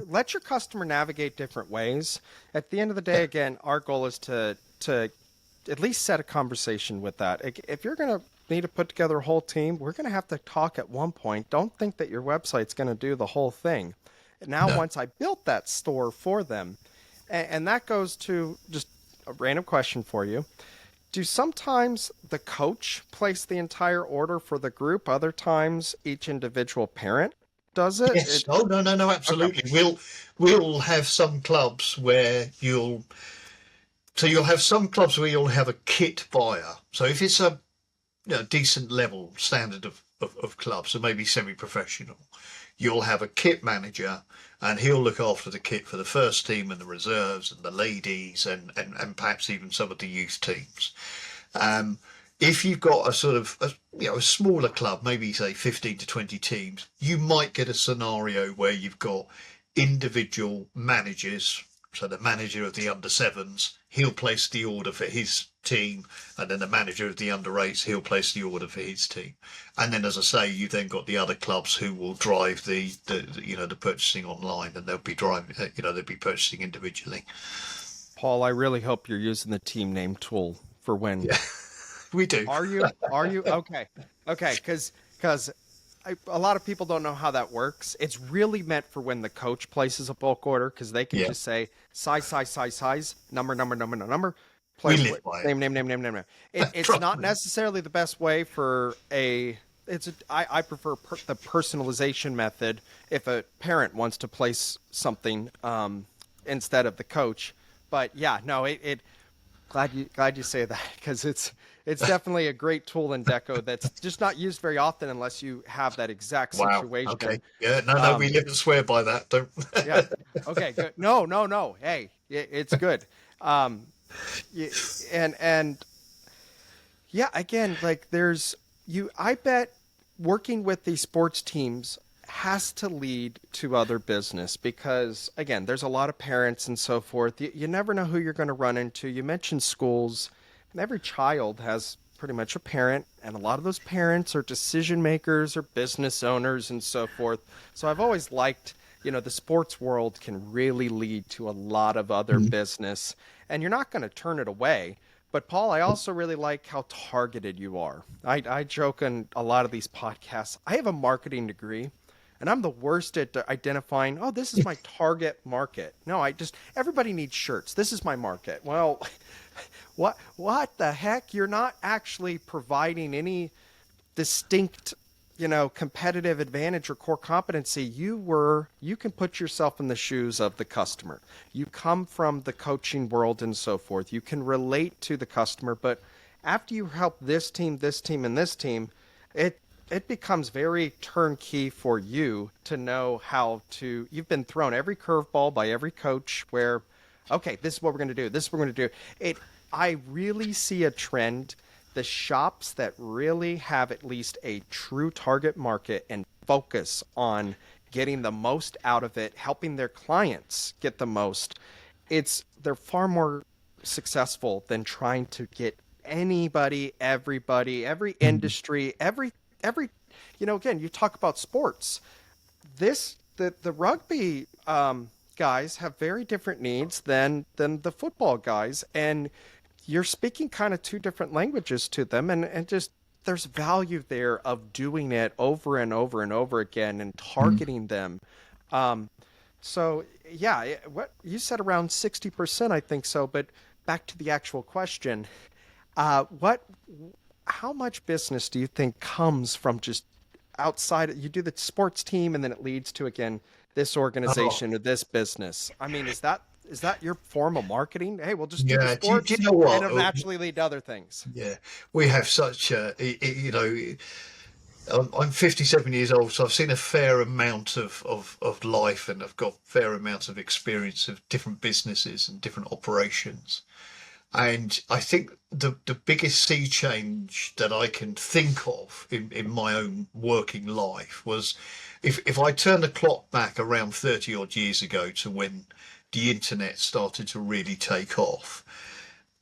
Speaker 1: let your customer navigate different ways. At the end of the day, again, our goal is to at least set a conversation with that. If you're going to need to put together a whole team, we're going to have to talk at one point. Don't think that your website's going to do the whole thing. Now, once I built that store for them, and that goes to just a random question for you. Do sometimes the coach place the entire order for the group? Other times each individual parent does it?
Speaker 2: Yes. Oh, no, absolutely. Okay. We'll have some clubs where you'll have a kit buyer. So if it's a decent level standard of club, so maybe semi-professional, you'll have a kit manager, and he'll look after the kit for the first team and the reserves and the ladies and perhaps even some of the youth teams. If you've got a sort of a smaller club, maybe say 15 to 20 teams, you might get a scenario where you've got individual managers. So the manager of the under sevens, he'll place the order for his team, and then the manager of the under eights, he'll place the order for his team. And then, as I say, you've then got the other clubs who will drive the purchasing online, and they'll be purchasing individually.
Speaker 1: Paul, I really hope you're using the team name tool for when.
Speaker 2: Yeah, we do.
Speaker 1: Are you? Okay. Because a lot of people don't know how that works. It's really meant for when the coach places a bulk order, because they can just say size, number, place, name. It's not necessarily the best way for I prefer the personalization method if a parent wants to place something instead of the coach. But yeah, no, glad you say that, because it's definitely a great tool in Deco that's just not used very often unless you have that exact situation.
Speaker 2: Wow. Okay. Yeah. No. We live and swear by that. Don't.
Speaker 1: Yeah. Okay. Good. No. Hey, it's good. And yeah, again, I bet working with these sports teams has to lead to other business, because again, there's a lot of parents and so forth. You never know who you're going to run into. You mentioned schools, and every child has pretty much a parent, and a lot of those parents are decision makers or business owners and so forth. So I've always liked, the sports world can really lead to a lot of other business, and you're not going to turn it away. But Paul, I also really like how targeted you are. I joke in a lot of these podcasts, I have a marketing degree, and I'm the worst at identifying, this is my target market. No, everybody needs shirts. This is my market. Well, what the heck? You're not actually providing any distinct, competitive advantage or core competency. You can put yourself in the shoes of the customer. You come from the coaching world and so forth. You can relate to the customer, but after you help this team, and this team, it becomes very turnkey for you to know how to. You've been thrown every curveball by every coach where, okay, this is what we're going to do. This is what we're going to do. I really see a trend. The shops that really have at least a true target market and focus on getting the most out of it, helping their clients get the most, they're far more successful than trying to get anybody, everybody, every industry, every again, you talk about sports. The rugby guys have very different needs than the football guys, and you're speaking kind of two different languages to them, and just there's value there of doing it over and over and over again and targeting them. So yeah, what you said around 60%, I think so. But back to the actual question, how much business do you think comes from just outside? You do the sports team, and then it leads to, again, this organization or this business. I mean, is that your form of marketing? Hey, we'll just do the sports,
Speaker 2: do you know what?
Speaker 1: and it'll naturally lead to other things.
Speaker 2: Yeah, we have such I'm 57 years old, so I've seen a fair amount of life, and I've got fair amounts of experience of different businesses and different operations. And I think the biggest sea change that I can think of in my own working life was if I turn the clock back around 30 odd years ago to when the internet started to really take off.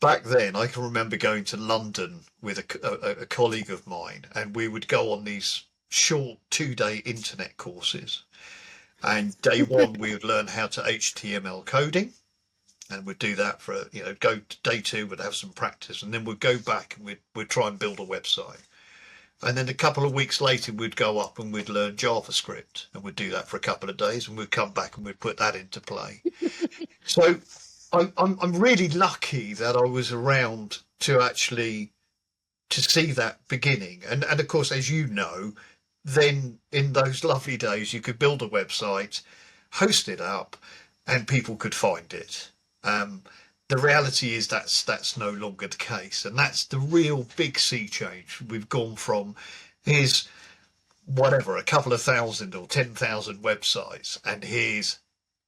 Speaker 2: Back then, I can remember going to London with a colleague of mine, and we would go on these short 2-day internet courses. And day one, we would learn how to HTML coding, and we'd do that for, go to day two, we'd have some practice, and then we'd go back and we'd try and build a website. And then a couple of weeks later, we'd go up and we'd learn JavaScript, and we'd do that for a couple of days, and we'd come back and we'd put that into play. So I'm really lucky that I was around to see that beginning. And of course, as you know, then in those lovely days, you could build a website, host it up, and people could find it. The reality is that's no longer the case, and that's the real big sea change. We've gone from here's whatever, a couple of thousand or 10,000 websites, and here's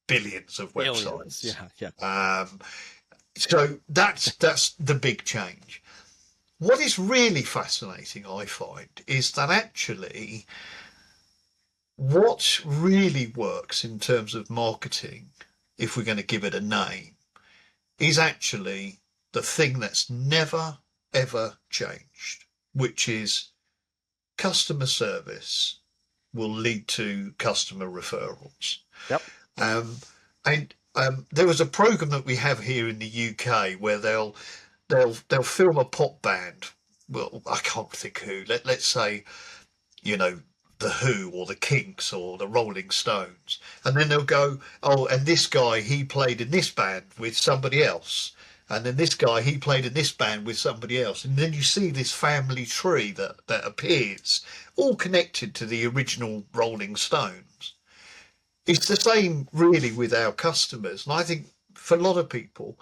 Speaker 2: billions of websites.
Speaker 1: Billions. Yeah.
Speaker 2: So that's the big change. What is really fascinating, I find, is that actually what really works in terms of marketing, if we're going to give it a name, is actually the thing that's never, ever changed, which is customer service will lead to customer referrals.
Speaker 1: Yep.
Speaker 2: And there was a program that we have here in the UK where they'll film a pop band. Well, I can't think who. Let's say, the Who or the Kinks or the Rolling Stones, and then they'll go, oh, and this guy, he played in this band with somebody else, and then this guy, he played in this band with somebody else, and then you see this family tree that appears, all connected to the original Rolling Stones. It's the same really with our customers, and I think for a lot of people,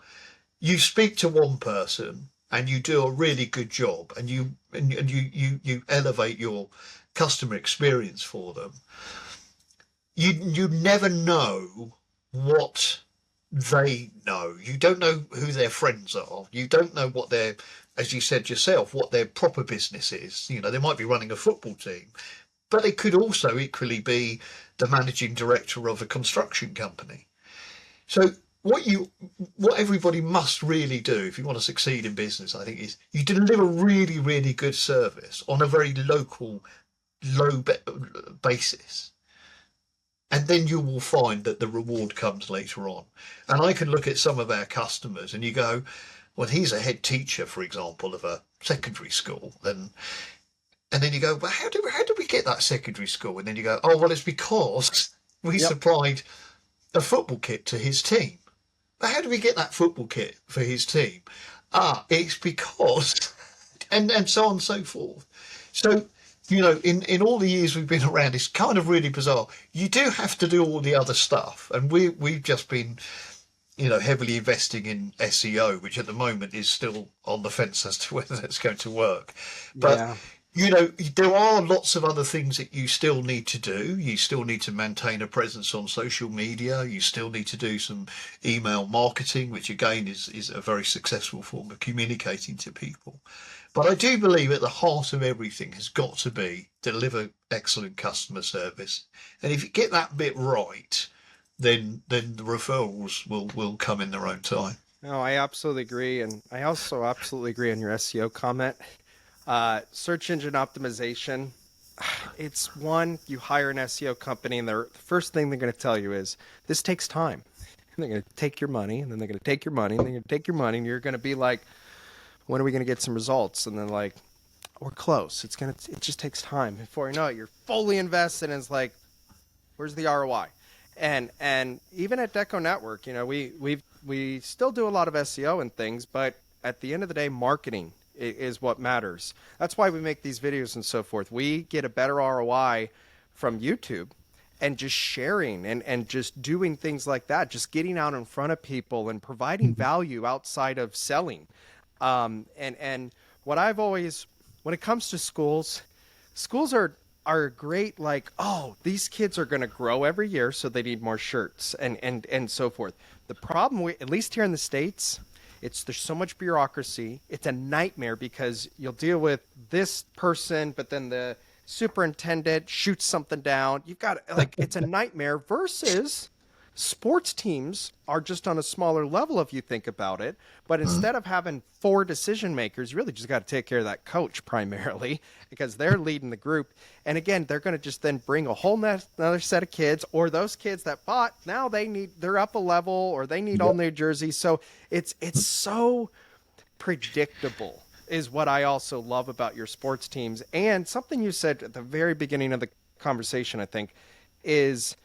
Speaker 2: you speak to one person and you do a really good job, and you elevate your customer experience for them. You never know what they know. You don't know who their friends are. You don't know what their, as you said yourself, what their proper business is. They might be running a football team, but they could also equally be the managing director of a construction company. So what everybody must really do if you want to succeed in business, I think, is you deliver really, really good service on a very local, low basis, and then you will find that the reward comes later on. And I can look at some of our customers and you go, well, he's a head teacher, for example, of a secondary school, and then you go, well, how do we get that secondary school? And then you go, oh, well, it's because we supplied a football kit to his team. But how do we get that football kit for his team? It's because, and so on and so forth. So in all the years we've been around, it's kind of really bizarre. You do have to do all the other stuff. And we've just been, heavily investing in SEO, which at the moment is still on the fence as to whether that's going to work. But there are lots of other things that you still need to do. You still need to maintain a presence on social media. You still need to do some email marketing, which again is a very successful form of communicating to people. But I do believe at the heart of everything has got to be deliver excellent customer service. And if you get that bit right, then the referrals will come in their own time.
Speaker 1: No, I absolutely agree. And I also absolutely agree on your SEO comment. Search engine optimization. It's one, you hire an SEO company and the first thing they're going to tell you is this takes time. And they're going to take your money and then they're going to take your money and they're going to take your money and you're going to be like, when are we going to get some results? And then like, we're close. It just takes time. Before you know it, you're fully invested and it's like, where's the ROI? And even at DecoNetwork, we still do a lot of SEO and things, but at the end of the day, marketing is what matters. That's why we make these videos and so forth. We get a better ROI from YouTube and just sharing and just doing things like that, just getting out in front of people and providing value outside of selling. And what I've always, when it comes to schools are great, like, oh, these kids are going to grow every year, so they need more shirts and so forth. The problem, at least here in the States, there's so much bureaucracy. It's a nightmare because you'll deal with this person, but then the superintendent shoots something down. You've got, like, it's a nightmare versus sports teams are just on a smaller level if you think about it. But instead of having 4 decision makers, you really just got to take care of that coach primarily because they're leading the group. And again, they're going to just then bring a whole another set of kids, or those kids that bought, now they're up a level or they need all new jerseys. So it's so predictable is what I also love about your sports teams. And something you said at the very beginning of the conversation, I think, is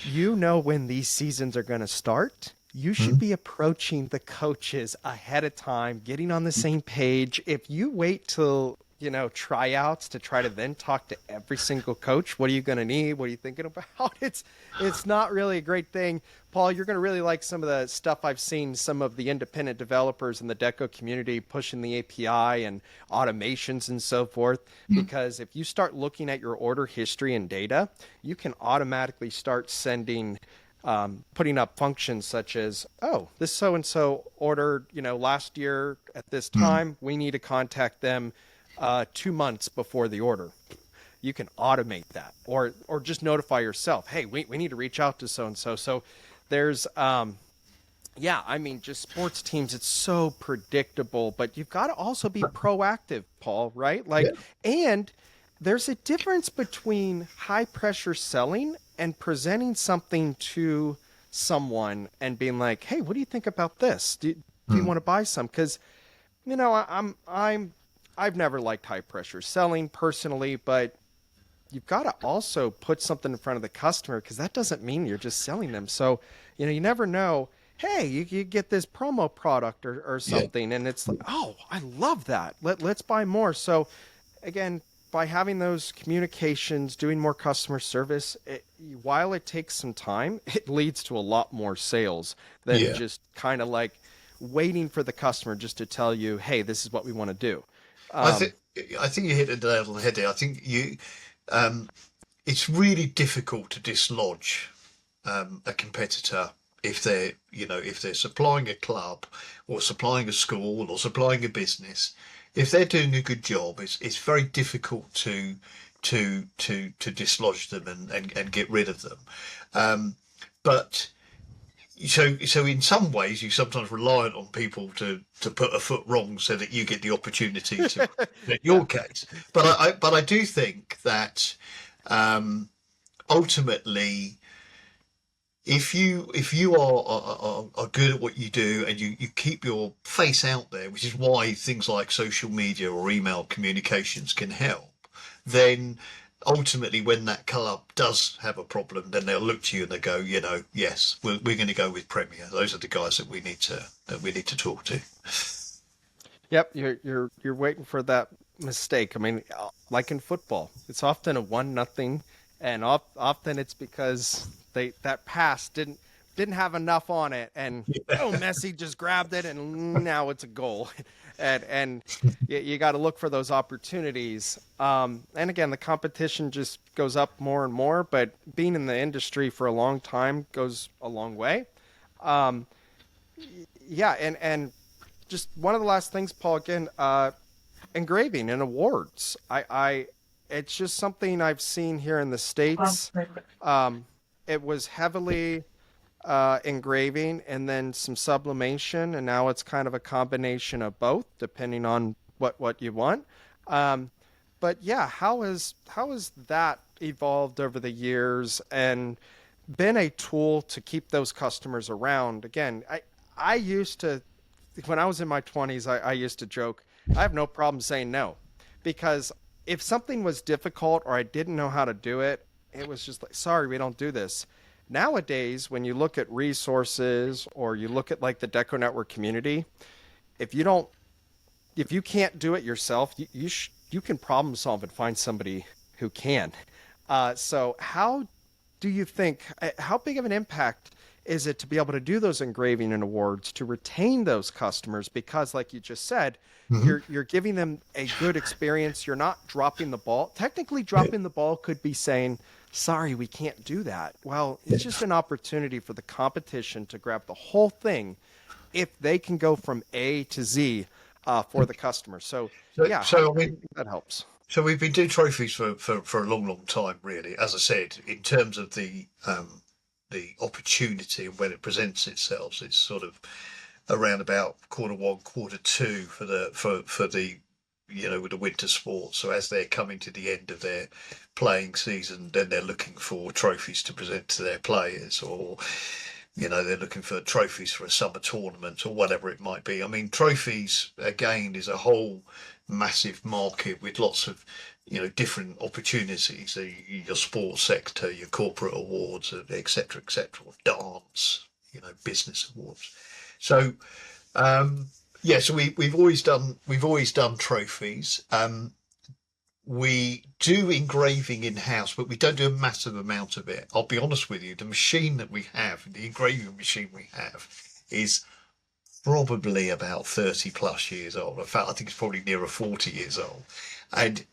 Speaker 1: when these seasons are going to start. You should be approaching the coaches ahead of time, getting on the same page. If you wait till, tryouts to try to then talk to every single coach, what are you going to need? What are you thinking about? It's not really a great thing. Paul, you're going to really like some of the stuff I've seen, some of the independent developers in the Deco community pushing the API and automations and so forth, because if you start looking at your order history and data, you can automatically start sending putting up functions such as, oh, this so-and-so ordered, last year at this time, we need to contact them 2 months before the order. You can automate that or just notify yourself, hey, we need to reach out to so-and-so. So there's, just sports teams, it's so predictable, but you've got to also be proactive, Paul, right? And there's a difference between high pressure selling and presenting something to someone and being like, hey, what do you think about this? Do you want to buy some? Because, I've never liked high pressure selling personally, but you've got to also put something in front of the customer because that doesn't mean you're just selling them. So, you never know. Hey, you get this promo product or something, and it's like, oh, I love that. Let's buy more. So, again, by having those communications, doing more customer service, while it takes some time, it leads to a lot more sales than just kind of like waiting for the customer just to tell you, hey, this is what we want to do.
Speaker 2: I think you hit the nail on the head there. I think it's really difficult to dislodge a competitor if they're supplying a club or supplying a school or supplying a business. If they're doing a good job, it's very difficult to dislodge them and get rid of them. But so in some ways, you sometimes rely on people to put a foot wrong so that you get the opportunity to make your case. But I do think that ultimately, if you are good at what you do and you keep your face out there, which is why things like social media or email communications can help, then ultimately when that club does have a problem, then they'll look to you and they go, yes, we're going to go with Premier. Those are the guys that we need to talk to.
Speaker 1: Yep, you're waiting for that mistake. I mean, like in football, it's often a 1-0, and often it's because that pass didn't didn't have enough on it, and oh, Messi just grabbed it, and now it's a goal. And you got to look for those opportunities. And again, the competition just goes up more and more. But being in the industry for a long time goes a long way. Um, yeah, and just one of the last things, Paul. Again, engraving and awards. It's just something I've seen here in the States. It was heavily engraving and then some sublimation, and now it's kind of a combination of both, depending on what you want. But yeah, how has that evolved over the years and been a tool to keep those customers around? Again, I used to, when I was in my 20s, I used to joke, I have no problem saying no, because if something was difficult or I didn't know how to do it, it was just like, sorry, we don't do this. Nowadays, when you look at resources or you look at like the DecoNetwork community, if you don't, if you can't do it yourself, you can problem solve and find somebody who can. So how do you think, how big of an impact is it to be able to do those engraving and awards to retain those customers? Because like you just said,
Speaker 2: Hmm.
Speaker 1: you're giving them a good experience. You're not dropping the ball. Technically, dropping the ball could be saying, sorry, we can't do that. Well, it's just an opportunity for the competition to grab the whole thing if they can go from A to Z for the customer. So yeah,
Speaker 2: So I
Speaker 1: how do you
Speaker 2: mean,
Speaker 1: think that helps?
Speaker 2: so we've been doing trophies for a long time, really. As I said, in terms of the opportunity and when it presents itself, it's sort of around about Q1, Q2 for the with the winter sports. So as they're coming to the end of their playing season, then they're looking for trophies to present to their players, or they're looking for trophies for a summer tournament or whatever it might be. I mean, trophies again is a whole massive market with lots of different opportunities. Your sports sector, your corporate awards, etc., etc., dance, business awards. So yeah, so we've always done trophies. We do engraving in house, but we don't do a massive amount of it. I'll be honest with you, the machine that we have, the engraving machine we have, is probably about 30 plus years old. In fact, I think it's probably nearer 40 years old. And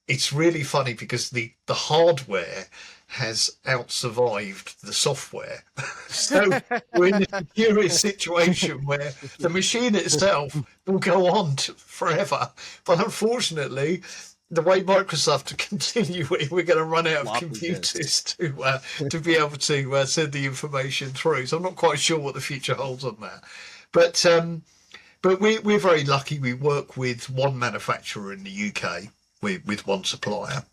Speaker 2: it's really funny because the hardware has out-survived the software. So we're in a curious situation where the machine itself will go on forever. But unfortunately, the way Microsoft continue, we're going to run out of
Speaker 1: Floppy
Speaker 2: computers
Speaker 1: disks.
Speaker 2: to be able to send the information through. So I'm not quite sure what the future holds on that. But we're very lucky. We work with one manufacturer in the UK with one supplier.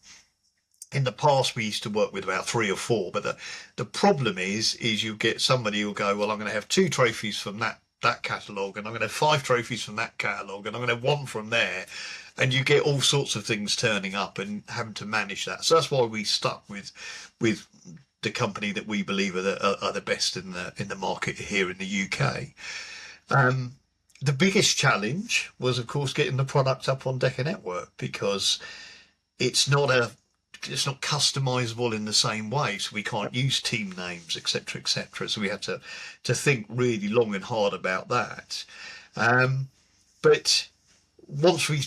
Speaker 2: In the past, we used to work with about 3 or 4, but the problem is you get somebody who'll go, well, I'm going to have 2 trophies from that catalogue, and I'm going to have 5 trophies from that catalogue, and I'm going to have 1 from there, and you get all sorts of things turning up and having to manage that. So that's why we stuck with the company that we believe are the best in the market here in the UK. The biggest challenge was, of course, getting the product up on DecoNetwork, because it's not customizable in the same way, so we can't use team names, etc., etc. So we had to think really long and hard about that. But once we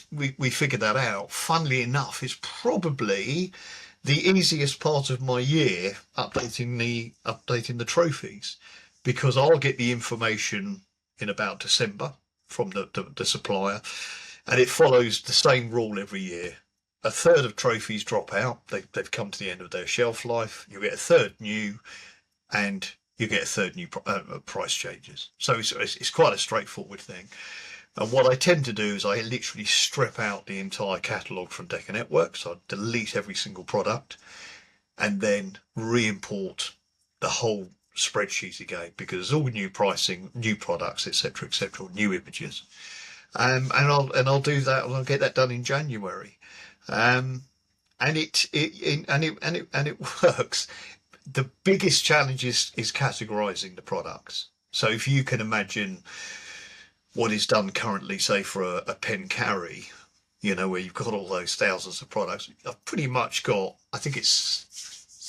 Speaker 2: figured that out, funnily enough, it's probably the easiest part of my year, updating the trophies, because I'll get the information in about December from the supplier, and it follows the same rule every year. A third of trophies drop out. They've come to the end of their shelf life. You get a third new, and you get a third new price changes. So it's quite a straightforward thing. And what I tend to do is I literally strip out the entire catalogue from DecoNetwork. So I delete every single product and then re-import the whole spreadsheet again, because it's all new pricing, new products, etc., etc., new images. And I'll do that, and I'll get that done in January. And it works. The biggest challenge is categorizing the products. So if you can imagine what is done currently, say for a pen carry, where you've got all those thousands of products, I've pretty much got, I think it's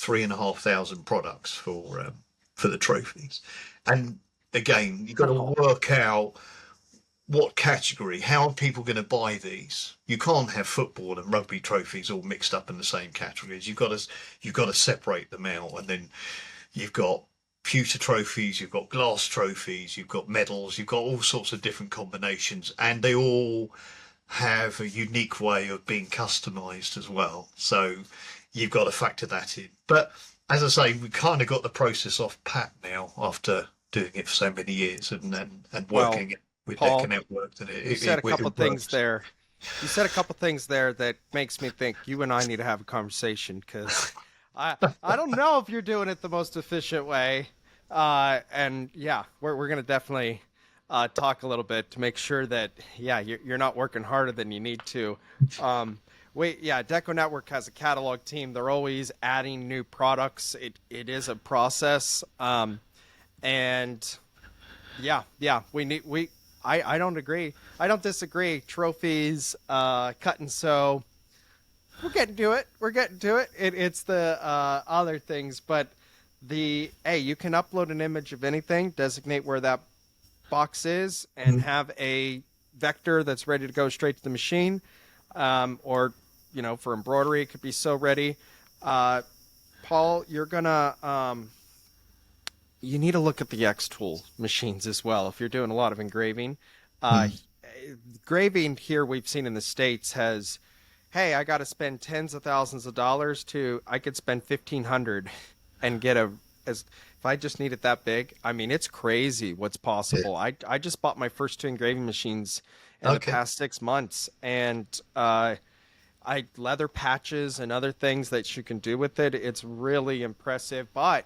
Speaker 2: 3,500 products for for the trophies. And again, you've got to
Speaker 1: Oh,
Speaker 2: work out what category, how are people going to buy these? You can't have football and rugby trophies all mixed up in the same categories. You've got to separate them out, and then you've got pewter trophies, you've got glass trophies, you've got medals, you've got all sorts of different combinations, and they all have a unique way of being customized as well. So you've got to factor that in. But as I say, we kind of got the process off pat now after doing it for so many years and
Speaker 1: well,
Speaker 2: working it with
Speaker 1: Paul,
Speaker 2: DecoNetwork, that
Speaker 1: you said a couple
Speaker 2: it
Speaker 1: things
Speaker 2: works.
Speaker 1: there. You said a couple things there that makes me think you and I need to have a conversation because I don't know if you're doing it the most efficient way. And yeah, we're gonna definitely talk a little bit to make sure that yeah you're not working harder than you need to. Yeah, Deco Network has a catalog team. They're always adding new products. It is a process. And yeah, I don't agree. I don't disagree. Trophies, cut and sew. We're getting to it. We're getting to it. It's the other things, but you can upload an image of anything, designate where that box is, and have a vector that's ready to go straight to the machine. Or for embroidery, it could be sew ready. Paul, you need to look at the X tool machines as well if you're doing a lot of engraving. Uh,
Speaker 2: Mm.
Speaker 1: Engraving here we've seen in the States has, hey, I got to spend tens of thousands of dollars to, I could spend 1,500 and get if I just need it that big. I mean, it's crazy what's
Speaker 2: Yeah.
Speaker 1: possible. I just bought my first two engraving machines in the
Speaker 2: Okay.
Speaker 1: past 6 months, and I leather patches and other things that you can do with it. It's really impressive, but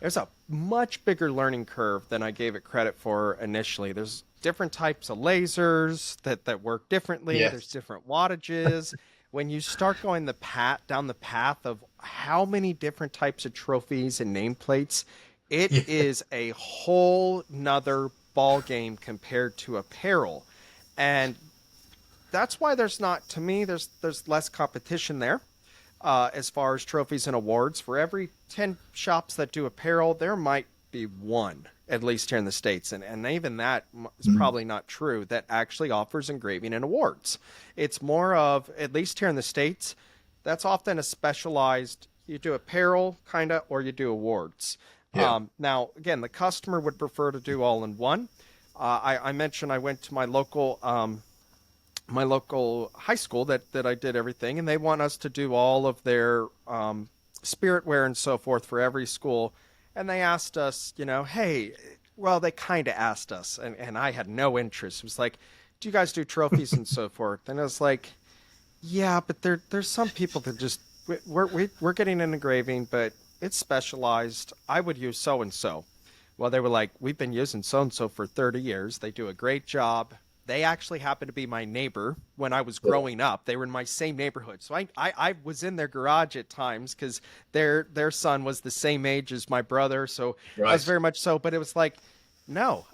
Speaker 1: there's a much bigger learning curve than I gave it credit for initially. There's different types of lasers that work differently. There's
Speaker 2: Yes.
Speaker 1: different wattages. When you start going down the path of how many different types of trophies and nameplates, it
Speaker 2: Yeah.
Speaker 1: is a whole nother ball game compared to apparel. And that's why to me, there's less competition there as far as trophies and awards. For every 10 shops that do apparel, there might be one, at least here in the States. And even that is
Speaker 2: Mm.
Speaker 1: probably not true, that actually offers engraving and awards. It's more of, at least here in the States, that's often a specialized, you do apparel kind of, or you do awards.
Speaker 2: Yeah.
Speaker 1: Now, again, the customer would prefer to do all in one. I mentioned I went to my local high school that I did everything, and they want us to do all of their spirit wear and so forth for every school. And they asked us, hey, well, they kind of asked us, and I had no interest. It was like, do you guys do trophies and so forth? And I was like, yeah, but there's some people that just we're getting an engraving, but it's specialized. I would use so and so. Well, they were like, we've been using so and so for 30 years. They do a great job. They actually happened to be my neighbor when I was
Speaker 2: Yeah.
Speaker 1: growing up. They were in my same neighborhood. So I was in their garage at times because their son was the same age as my brother. So I was
Speaker 2: Right.
Speaker 1: very much so. But it was like, no,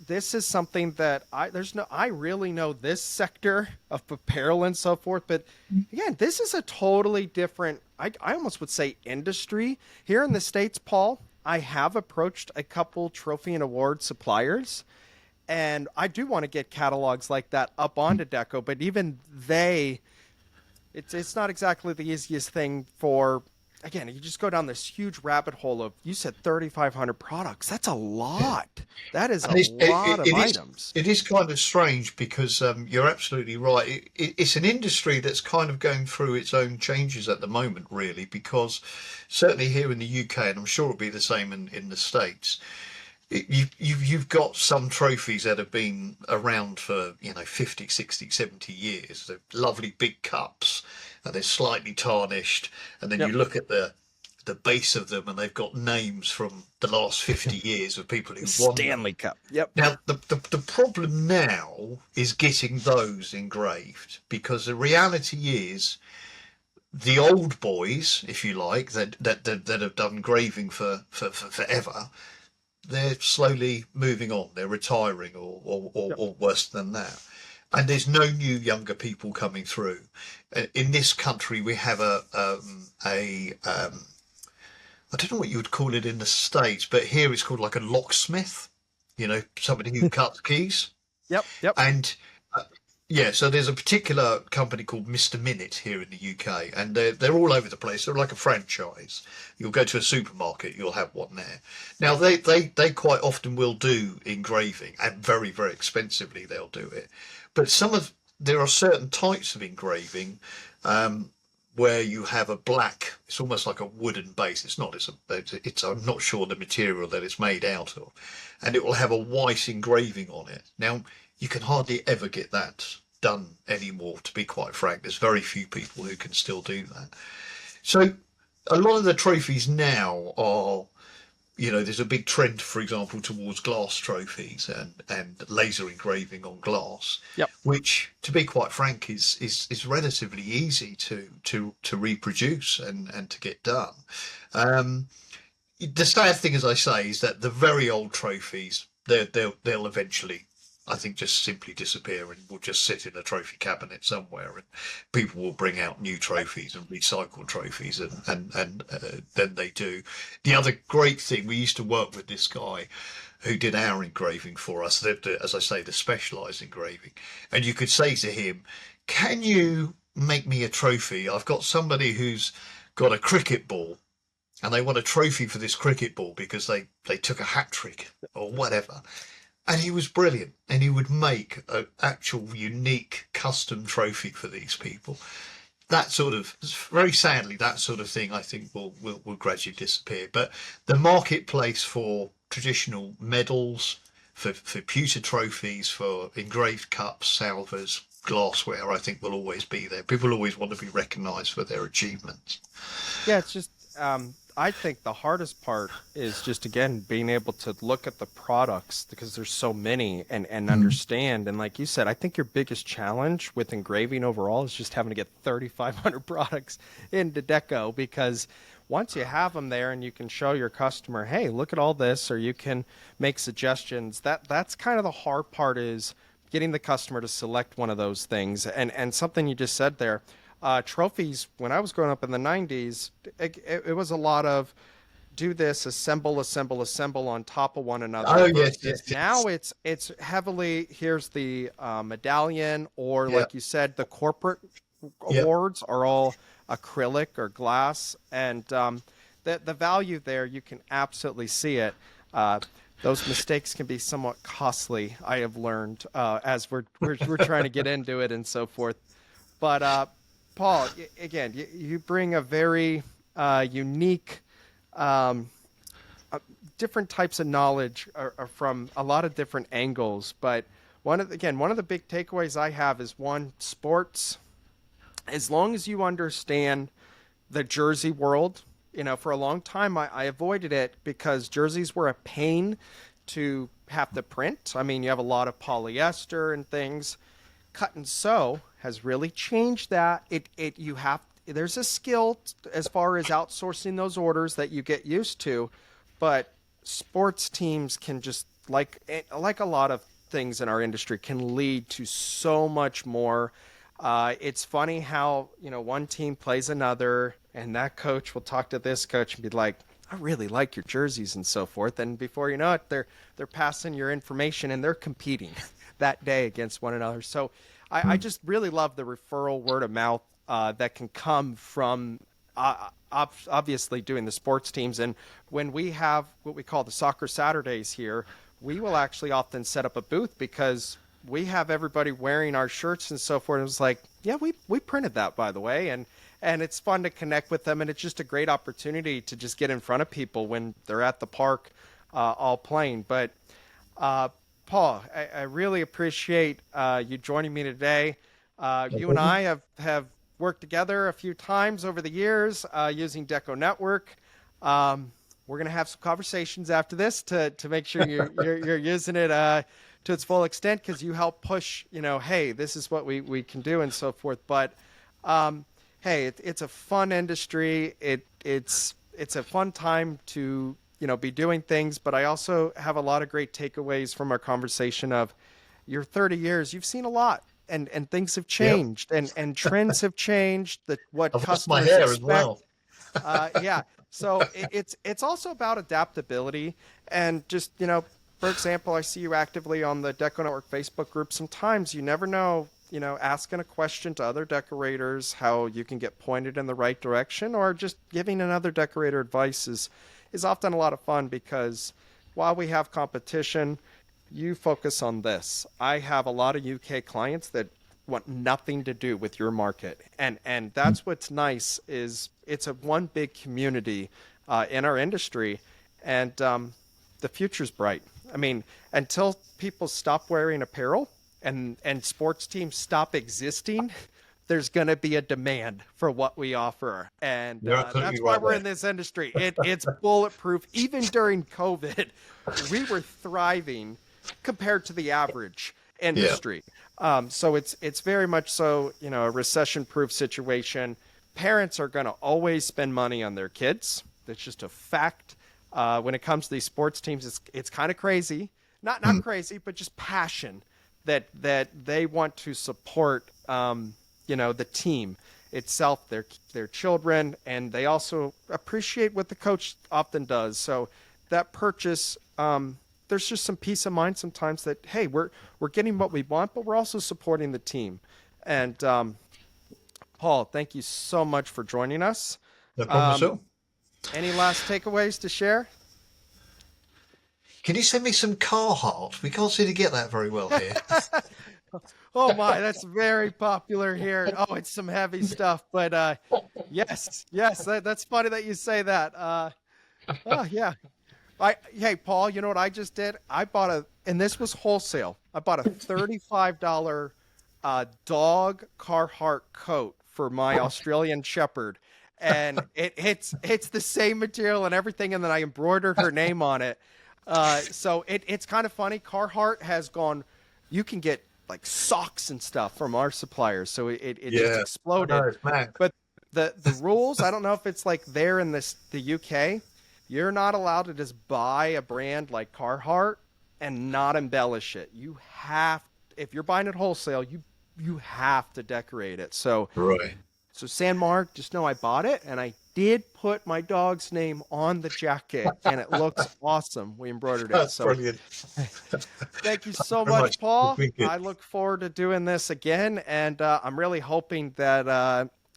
Speaker 1: this is something that I really know this sector of apparel and so forth. But again, this is a totally different, I almost would say, industry. Here in the States, Paul, I have approached a couple trophy and award suppliers, and I do want to get catalogs like that up onto Deco, but even it's not exactly the easiest thing for. Again, you just go down this huge rabbit hole of, you said 3,500 products. That's a lot. That is a
Speaker 2: And
Speaker 1: lot of items.
Speaker 2: it is kind of strange because you're absolutely right. It's an industry that's kind of going through its own changes at the moment, really, because certainly here in the UK, and I'm sure it'll be the same in the States, you've got some trophies that have been around for 50, 60, 70 years. They're lovely big cups, and they're slightly tarnished, and then you
Speaker 1: Yep.
Speaker 2: look at the base of them, and they've got names from the last 50 years of people who've won them.
Speaker 1: Stanley Cup. Yep.
Speaker 2: Now, the problem now is getting those engraved, because the reality is the old boys, if you like, that have done engraving for forever, they're slowly moving on. They're retiring,
Speaker 1: Yep.
Speaker 2: or worse than that. And there's no new younger people coming through. In this country, we have a I don't know what you would call it in the States, but here it's called like a locksmith, somebody who cuts keys.
Speaker 1: Yep, yep.
Speaker 2: And yeah, so there's a particular company called Mr. Minute here in the UK, and they're all over the place. They're like a franchise. You'll go to a supermarket, you'll have one there. Now they quite often will do engraving, and very, very expensively they'll do it. But there are certain types of engraving where you have a black, it's almost like a wooden base. It's not, I'm not sure the material that it's made out of, and it will have a white engraving on it. Now, you can hardly ever get that done anymore, to be quite frank. There's very few people who can still do that. So a lot of the trophies now are, there's a big trend, for example, towards glass trophies and laser engraving on glass,
Speaker 1: Yep.
Speaker 2: which, to be quite frank, is relatively easy to reproduce and to get done. The sad thing, as I say, is that the very old trophies, they'll eventually, I think, just simply disappear and will just sit in a trophy cabinet somewhere, and people will bring out new trophies and recycled trophies, and then they do. The other great thing, we used to work with this guy who did our engraving for us, as I say, the specialised engraving, and you could say to him, can you make me a trophy? I've got somebody who's got a cricket ball, and they want a trophy for this cricket ball because they took a hat trick or whatever. And he was brilliant, and he would make an actual unique custom trophy for these people. That sort of, very sadly, that sort of thing, I think, will gradually disappear. But the marketplace for traditional medals, for pewter trophies, for engraved cups, salvers, glassware, I think will always be there. People always want to be recognised for their achievements.
Speaker 1: Yeah, it's just, I think the hardest part is just, again, being able to look at the products, because there's so many, and understand. And like you said, I think your biggest challenge with engraving overall is just having to get 3,500 products into Deco, because once you have them there and you can show your customer, hey, look at all this, or you can make suggestions, that's kind of the hard part, is getting the customer to select one of those things. And something you just said there, trophies, when I was growing up in the 90s, it was a lot of do this, assemble on top of one another.
Speaker 2: Oh, yes.
Speaker 1: Now it's heavily, here's the medallion, or like you said, the corporate awards are all acrylic or glass, and the value there, you can absolutely see it. Those mistakes can be somewhat costly, I have learned, as we're trying to get into it and so forth. But Paul, again, you bring a very unique, different types of knowledge are from a lot of different angles. But one of the big takeaways I have is, one, sports, as long as you understand the jersey world, for a long time I avoided it because jerseys were a pain to have to print. I mean, you have a lot of polyester and things. Cut and sew has really changed that. There's a skill as far as outsourcing those orders that you get used to, but sports teams can just, like a lot of things in our industry, can lead to so much more. It's funny how, one team plays another, and that coach will talk to this coach and be like, I really like your jerseys and so forth. And before you know it, they're passing your information and they're competing that day against one another. So I just really love the referral, word of mouth that can come from obviously doing the sports teams. And when we have what we call the Soccer Saturdays here, we will actually often set up a booth because we have everybody wearing our shirts and so forth. It was like, yeah, we printed that, by the way. And it's fun to connect with them. And it's just a great opportunity to just get in front of people when they're at the park all playing. But Paul, I really appreciate you joining me today. You and I have worked together a few times over the years using DecoNetwork. We're going to have some conversations after this to make sure you're using it to its full extent, because you help push, hey, this is what we can do and so forth. But hey, it's a fun industry. It's a fun time to be doing things. But I also have a lot of great takeaways from our conversation of your 30 years. You've seen a lot, and things have changed, and trends have changed. What
Speaker 2: I've lost
Speaker 1: customers
Speaker 2: my hair
Speaker 1: expect.
Speaker 2: as well.
Speaker 1: Yeah, So it's also about adaptability and just, for example, I see you actively on the DecoNetwork Facebook group. Sometimes you never know, asking a question to other decorators, how you can get pointed in the right direction, or just giving another decorator advice is often a lot of fun because while we have competition, you focus on this. I have a lot of UK clients that want nothing to do with your market, and that's what's nice is it's a one big community in our industry, and the future's bright. I mean, until people stop wearing apparel and sports teams stop existing, there's going to be a demand for what we offer. And that's why we're in this industry. It's bulletproof. Even during COVID, we were thriving compared to the average industry. So it's very much so, a recession-proof situation. Parents are going to always spend money on their kids. That's just a fact. When it comes to these sports teams, it's kind of crazy. Not crazy, but just passion that they want to support, the team itself, their children, and they also appreciate what the coach often does. So that purchase, there's just some peace of mind sometimes that, hey, we're getting what we want, but we're also supporting the team. And Paul, thank you so much for joining us.
Speaker 2: No problem at all.
Speaker 1: Any last takeaways to share?
Speaker 2: Can you send me some Carhartt? We can't seem to get that very well here.
Speaker 1: Oh my, that's very popular here. Oh, it's some heavy stuff, but yes, that's funny that you say that. Oh yeah. Hey, Paul, you know what I just did? I bought and this was wholesale. I bought a $35 dog Carhartt coat for my Australian Shepherd. And it's the same material and everything, and then I embroidered her name on it. So it's kind of funny. Carhartt has gone, you can get like socks and stuff from our suppliers. So it just exploded. But the rules, I don't know if it's like there in the UK, you're not allowed to just buy a brand like Carhartt and not embellish it. You have, if you're buying it wholesale, you have to decorate it. So
Speaker 2: right.
Speaker 1: So San Mark, just know I bought it, and I did put my dog's name on the jacket, and it looks awesome. We embroidered it.
Speaker 2: That's
Speaker 1: so
Speaker 2: brilliant.
Speaker 1: Thank you so much, Paul. I look forward to doing this again, and I'm really hoping that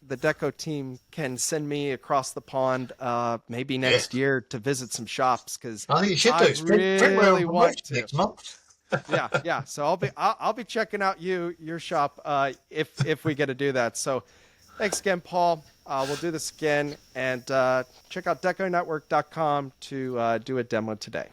Speaker 1: the Deco team can send me across the pond maybe next year to visit some shops, because
Speaker 2: I think you should do.
Speaker 1: really want to.
Speaker 2: Next month.
Speaker 1: Yeah. So I'll be checking out your shop if we get to do that. So. Thanks again, Paul. We'll do this again, and check out DecoNetwork.com to do a demo today.